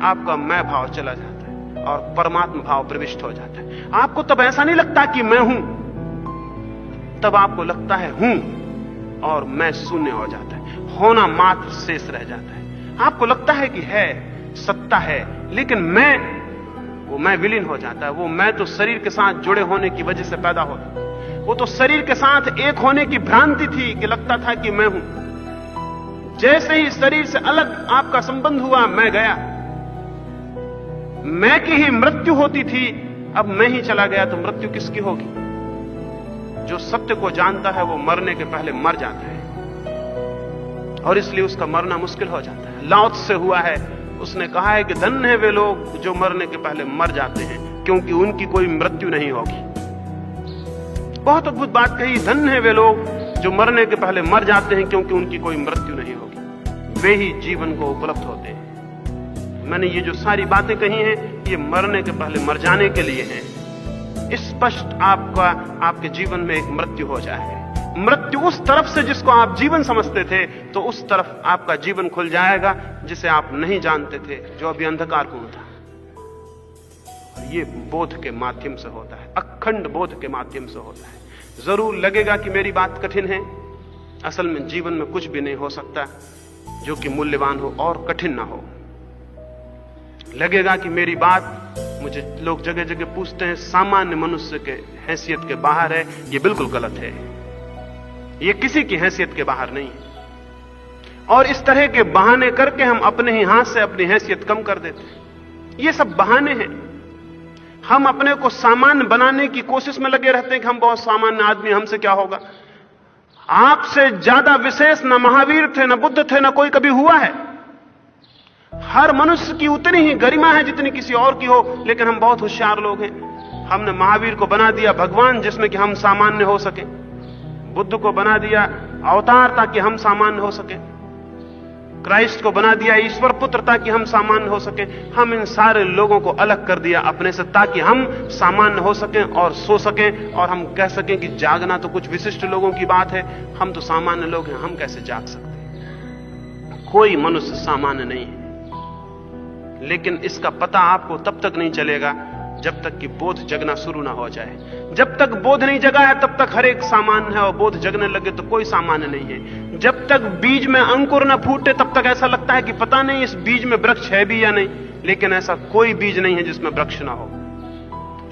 आपका मैं भाव चला जाता है और परमात्मा भाव प्रविष्ट हो जाता है। आपको तब ऐसा नहीं लगता कि मैं हूं, तब आपको लगता है हूं, और मैं शून्य हो जाता है। होना मात्र शेष रह जाता है। आपको लगता है कि है, सत्ता है, लेकिन वो मैं विलीन हो जाता है। वो मैं तो शरीर के साथ जुड़े होने की वजह से पैदा होता। वो तो शरीर के साथ एक होने की भ्रांति थी कि लगता था कि मैं हूं। जैसे ही शरीर से अलग आपका संबंध हुआ, मैं गया। मैं की ही मृत्यु होती थी, अब मैं ही चला गया तो मृत्यु किसकी होगी? जो सत्य को जानता है वो मरने के पहले मर जाता है, और इसलिए उसका मरना मुश्किल हो जाता है। लाओ से हुआ है, उसने कहा है कि धन्य है वे लोग जो मरने के पहले मर जाते हैं, क्योंकि उनकी कोई मृत्यु नहीं होगी। बहुत अद्भुत बात कही, धन्य है वे लोग जो मरने के पहले मर जाते हैं, क्योंकि उनकी कोई मृत्यु नहीं होगी। वे ही जीवन को उपलब्ध होते हैं। मैंने ये जो सारी बातें कही हैं, ये मरने के पहले मर जाने के लिए हैं। स्पष्ट आपके जीवन में एक मृत्यु हो जाए। मृत्यु उस तरफ से जिसको आप जीवन समझते थे, तो उस तरफ आपका जीवन खुल जाएगा जिसे आप नहीं जानते थे, जो अभी अंधकारपूर्ण था। ये बोध के माध्यम से होता है, अखंड बोध के माध्यम से होता है। जरूर लगेगा कि मेरी बात कठिन है, असल में जीवन में कुछ भी नहीं हो सकता जो कि मूल्यवान हो और कठिन ना हो। लगेगा कि मेरी बात, मुझे लोग जगह जगह पूछते हैं, सामान्य मनुष्य के हैसियत के बाहर है। ये बिल्कुल गलत है। ये किसी की हैसियत के बाहर नहीं है। और इस तरह के बहाने करके हम अपने ही हाथ से अपनी हैसियत कम कर देते हैं। ये सब बहाने हैं। हम अपने को सामान्य बनाने की कोशिश में लगे रहते हैं कि हम बहुत सामान्य आदमी, हमसे क्या होगा। आपसे ज्यादा विशेष न महावीर थे, न बुद्ध थे, न कोई कभी हुआ है। हर मनुष्य की उतनी ही गरिमा है जितनी किसी और की हो, लेकिन हम बहुत होशियार लोग हैं। हमने महावीर को बना दिया भगवान जिसमें कि हम सामान्य हो सके, बुद्ध को बना दिया अवतार ताकि हम सामान्य हो सके, क्राइस्ट को बना दिया ईश्वर पुत्र ताकि हम सामान्य हो सके। हम इन सारे लोगों को अलग कर दिया अपने से ताकि हम सामान्य हो सकें और सो सकें, और हम कह सकें कि जागना तो कुछ विशिष्ट लोगों की बात है, हम तो सामान्य लोग हैं, हम कैसे जाग सकते हैं। कोई मनुष्य सामान्य नहीं है। लेकिन इसका पता आपको तब तक नहीं चलेगा जब तक कि बोध जगना शुरू ना हो जाए। जब तक बोध नहीं जगा है तब तक हर एक सामान्य है, और बोध जगने लगे तो कोई सामान्य नहीं है। जब तक बीज में अंकुर न फूटे तब तक ऐसा लगता है कि पता नहीं इस बीज में वृक्ष है भी या नहीं, लेकिन ऐसा कोई बीज नहीं है जिसमें वृक्ष ना हो।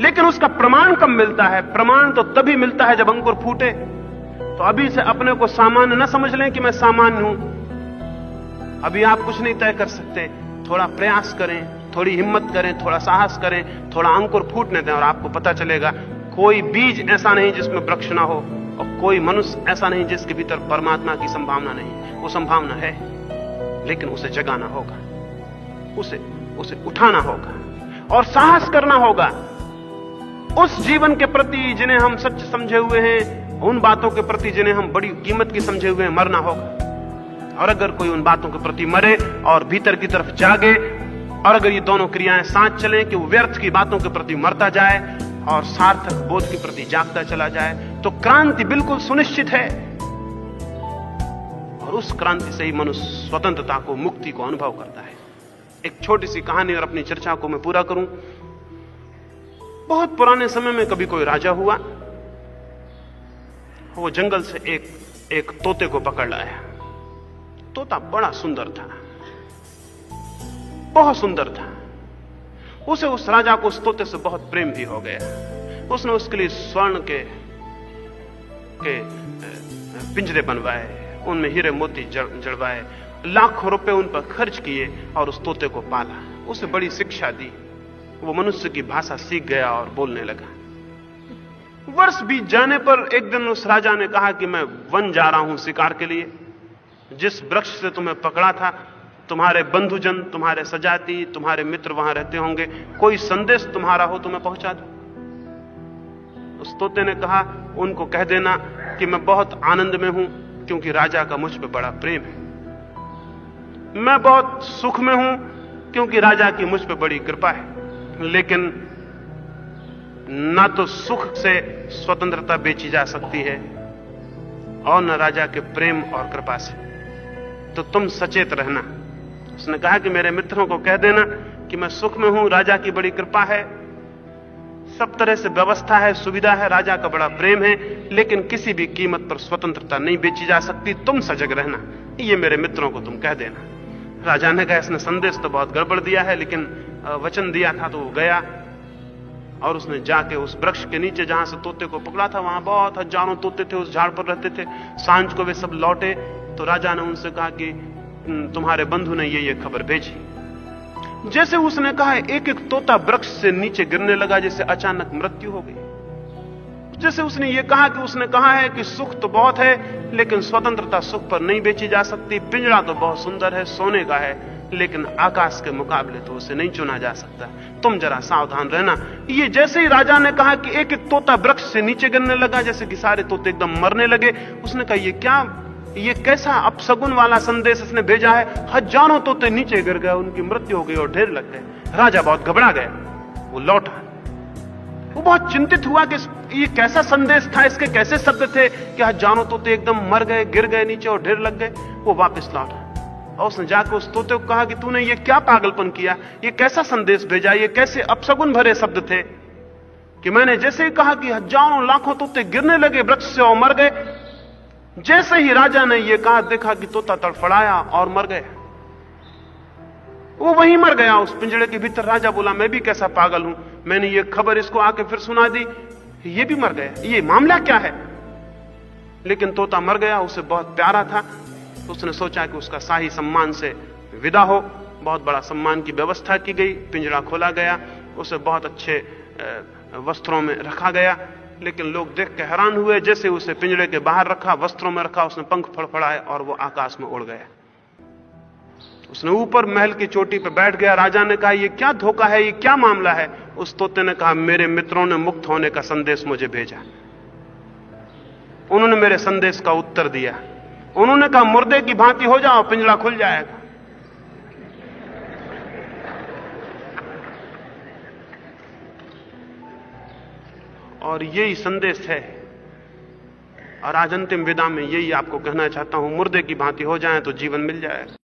लेकिन उसका प्रमाण कब मिलता है? प्रमाण तो तभी मिलता है जब अंकुर फूटे। तो अभी से अपने को सामान्य न समझ लें कि मैं सामान्य हूं। अभी आप कुछ नहीं तय कर सकते। थोड़ा प्रयास करें, थोड़ी हिम्मत करें, थोड़ा साहस करें, थोड़ा अंकुर फूटने दें, और आपको पता चलेगा कोई बीज ऐसा नहीं जिसमें वृक्ष ना हो, और कोई मनुष्य ऐसा नहीं जिसके भीतर परमात्मा की संभावना नहीं। वो संभावना है, लेकिन उसे जगाना होगा, उसे उठाना होगा और साहस करना होगा। उस जीवन के प्रति जिन्हें हम सच समझे हुए हैं, उन बातों के प्रति जिन्हें हम बड़ी कीमत की समझे हुए हैं, मरना होगा। और अगर कोई उन बातों के प्रति मरे और भीतर की तरफ जागे, और अगर ये दोनों क्रियाएं साथ चलें कि वो व्यर्थ की बातों के प्रति मरता जाए और सार्थक बोध के प्रति जागता चला जाए, तो क्रांति बिल्कुल सुनिश्चित है। और उस क्रांति से ही मनुष्य स्वतंत्रता को, मुक्ति को अनुभव करता है। एक छोटी सी कहानी और अपनी चर्चा को मैं पूरा करूं। बहुत पुराने समय में कभी कोई राजा हुआ। वो जंगल से एक तोते को पकड़ लाया। तोता बड़ा सुंदर था, बहुत सुंदर था। उसे, उस राजा को उस तोते से बहुत प्रेम भी हो गया। उसने उसके लिए स्वर्ण के पिंजरे बनवाए, उनमें हीरे मोती जड़वाए, लाखों रुपए उन पर खर्च किए और उस तोते को पाला। उसे बड़ी शिक्षा दी। वो मनुष्य की भाषा सीख गया और बोलने लगा। वर्ष बीत जाने पर एक दिन उस राजा ने कहा कि मैं वन जा रहा हूं शिकार के लिए। जिस वृक्ष से तुम्हें पकड़ा था, तुम्हारे बंधुजन, तुम्हारे सजाती, तुम्हारे मित्र वहां रहते होंगे, कोई संदेश तुम्हारा हो तो मैं पहुंचा दूं। उस तोते ने कहा, उनको कह देना कि मैं बहुत आनंद में हूं क्योंकि राजा का मुझ पे बड़ा प्रेम है। मैं बहुत सुख में हूं क्योंकि राजा की मुझ पे बड़ी कृपा है। लेकिन ना तो सुख से स्वतंत्रता बेची जा सकती है और न राजा के प्रेम और कृपा से। तो तुम सचेत रहना। उसने कहा कि मेरे मित्रों को कह देना कि मैं सुख में हूं, राजा की बड़ी कृपा है, सब तरह से व्यवस्था है, सुविधा है, राजा का बड़ा प्रेम है, लेकिन किसी भी कीमत पर स्वतंत्रता नहीं बेची जा सकती। तुम सजग रहना, ये मेरे मित्रों को तुम कह देना। राजा ने कहा, इसने संदेश तो बहुत गड़बड़ दिया है, लेकिन वचन दिया था तो वो गया। और उसने जाके उस वृक्ष के नीचे जहां से तोते को पकड़ा था, वहां बहुत हजारों तोते थे, उस झाड़ पर रहते थे। सांझ को वे सब लौटे तो राजा ने उनसे कहा कि तुम्हारे बंधु ने ये खबर भेजी। जैसे उसने कहा, एक एक तोता वृक्ष से नीचे गिरने लगा, जैसे अचानक मृत्यु हो गई। जैसे उसने ये कहा कि उसने कहा है कि सुख तो बहुत है, लेकिन स्वतंत्रता सुख पर नहीं बेची जा सकती। पिंजरा तो बहुत सुंदर है, सोने का है, लेकिन आकाश के मुकाबले तो उसे नहीं चुना जा सकता। तुम जरा सावधान रहना। ये जैसे ही राजा ने कहा कि एक एक तोता वृक्ष से नीचे गिरने लगा, जैसे कि सारे तोते एकदम मरने लगे। उसने कहा, ये क्या, ये कैसा अपशगुन वाला संदेश इसने भेजा है। हजारों तोते नीचे गिर गए, उनकी मृत्यु हो गई और ढेर लग गए। राजा बहुत घबरा गया, वो लौटा। वो बहुत चिंतित हुआ कि ये कैसा संदेश था, इसके कैसे शब्द थे कि हजारों तोते एकदम मर गए, गिर गए नीचे और ढेर लग गए। वो वापस लौटा और उसने जाकर उस तोते को कहा कि तूने ये क्या पागलपन किया, ये कैसा संदेश भेजा, ये कैसे अपशगुन भरे शब्द थे कि मैंने जैसे ही कहा कि हजारों लाखों तोते गिरने लगे वृक्ष से और मर गए, जैसे ही राजा ने यह कहा, देखा कि तोता तड़फड़ाया और मर गया। वो वहीं मर गया उस पिंजड़े के भीतर। राजा बोला, मैं भी कैसा पागल हूं, मैंने ये खबर इसको आके फिर सुना दी, ये भी मर गया, ये मामला क्या है? लेकिन तोता मर गया, उसे बहुत प्यारा था। उसने सोचा कि उसका शाही सम्मान से विदा हो। बहुत बड़ा सम्मान की व्यवस्था की गई, पिंजरा खोला गया, उसे बहुत अच्छे वस्त्रों में रखा गया। लेकिन लोग देख के हैरान हुए, जैसे उसे पिंजरे के बाहर रखा, वस्त्रों में रखा, उसने पंख फड़फड़ाए और वो आकाश में उड़ गया। उसने ऊपर महल की चोटी पर बैठ गया। राजा ने कहा, ये क्या धोखा है, ये क्या मामला है? उस तोते ने कहा, मेरे मित्रों ने मुक्त होने का संदेश मुझे भेजा, उन्होंने मेरे संदेश का उत्तर दिया। उन्होंने कहा, मुर्दे की भांति हो जाओ, पिंजरा खुल जाएगा। और यही संदेश है। और आज अंतिम विदा में यही आपको कहना चाहता हूं, मुर्दे की भांति हो जाएं तो जीवन मिल जाएगा।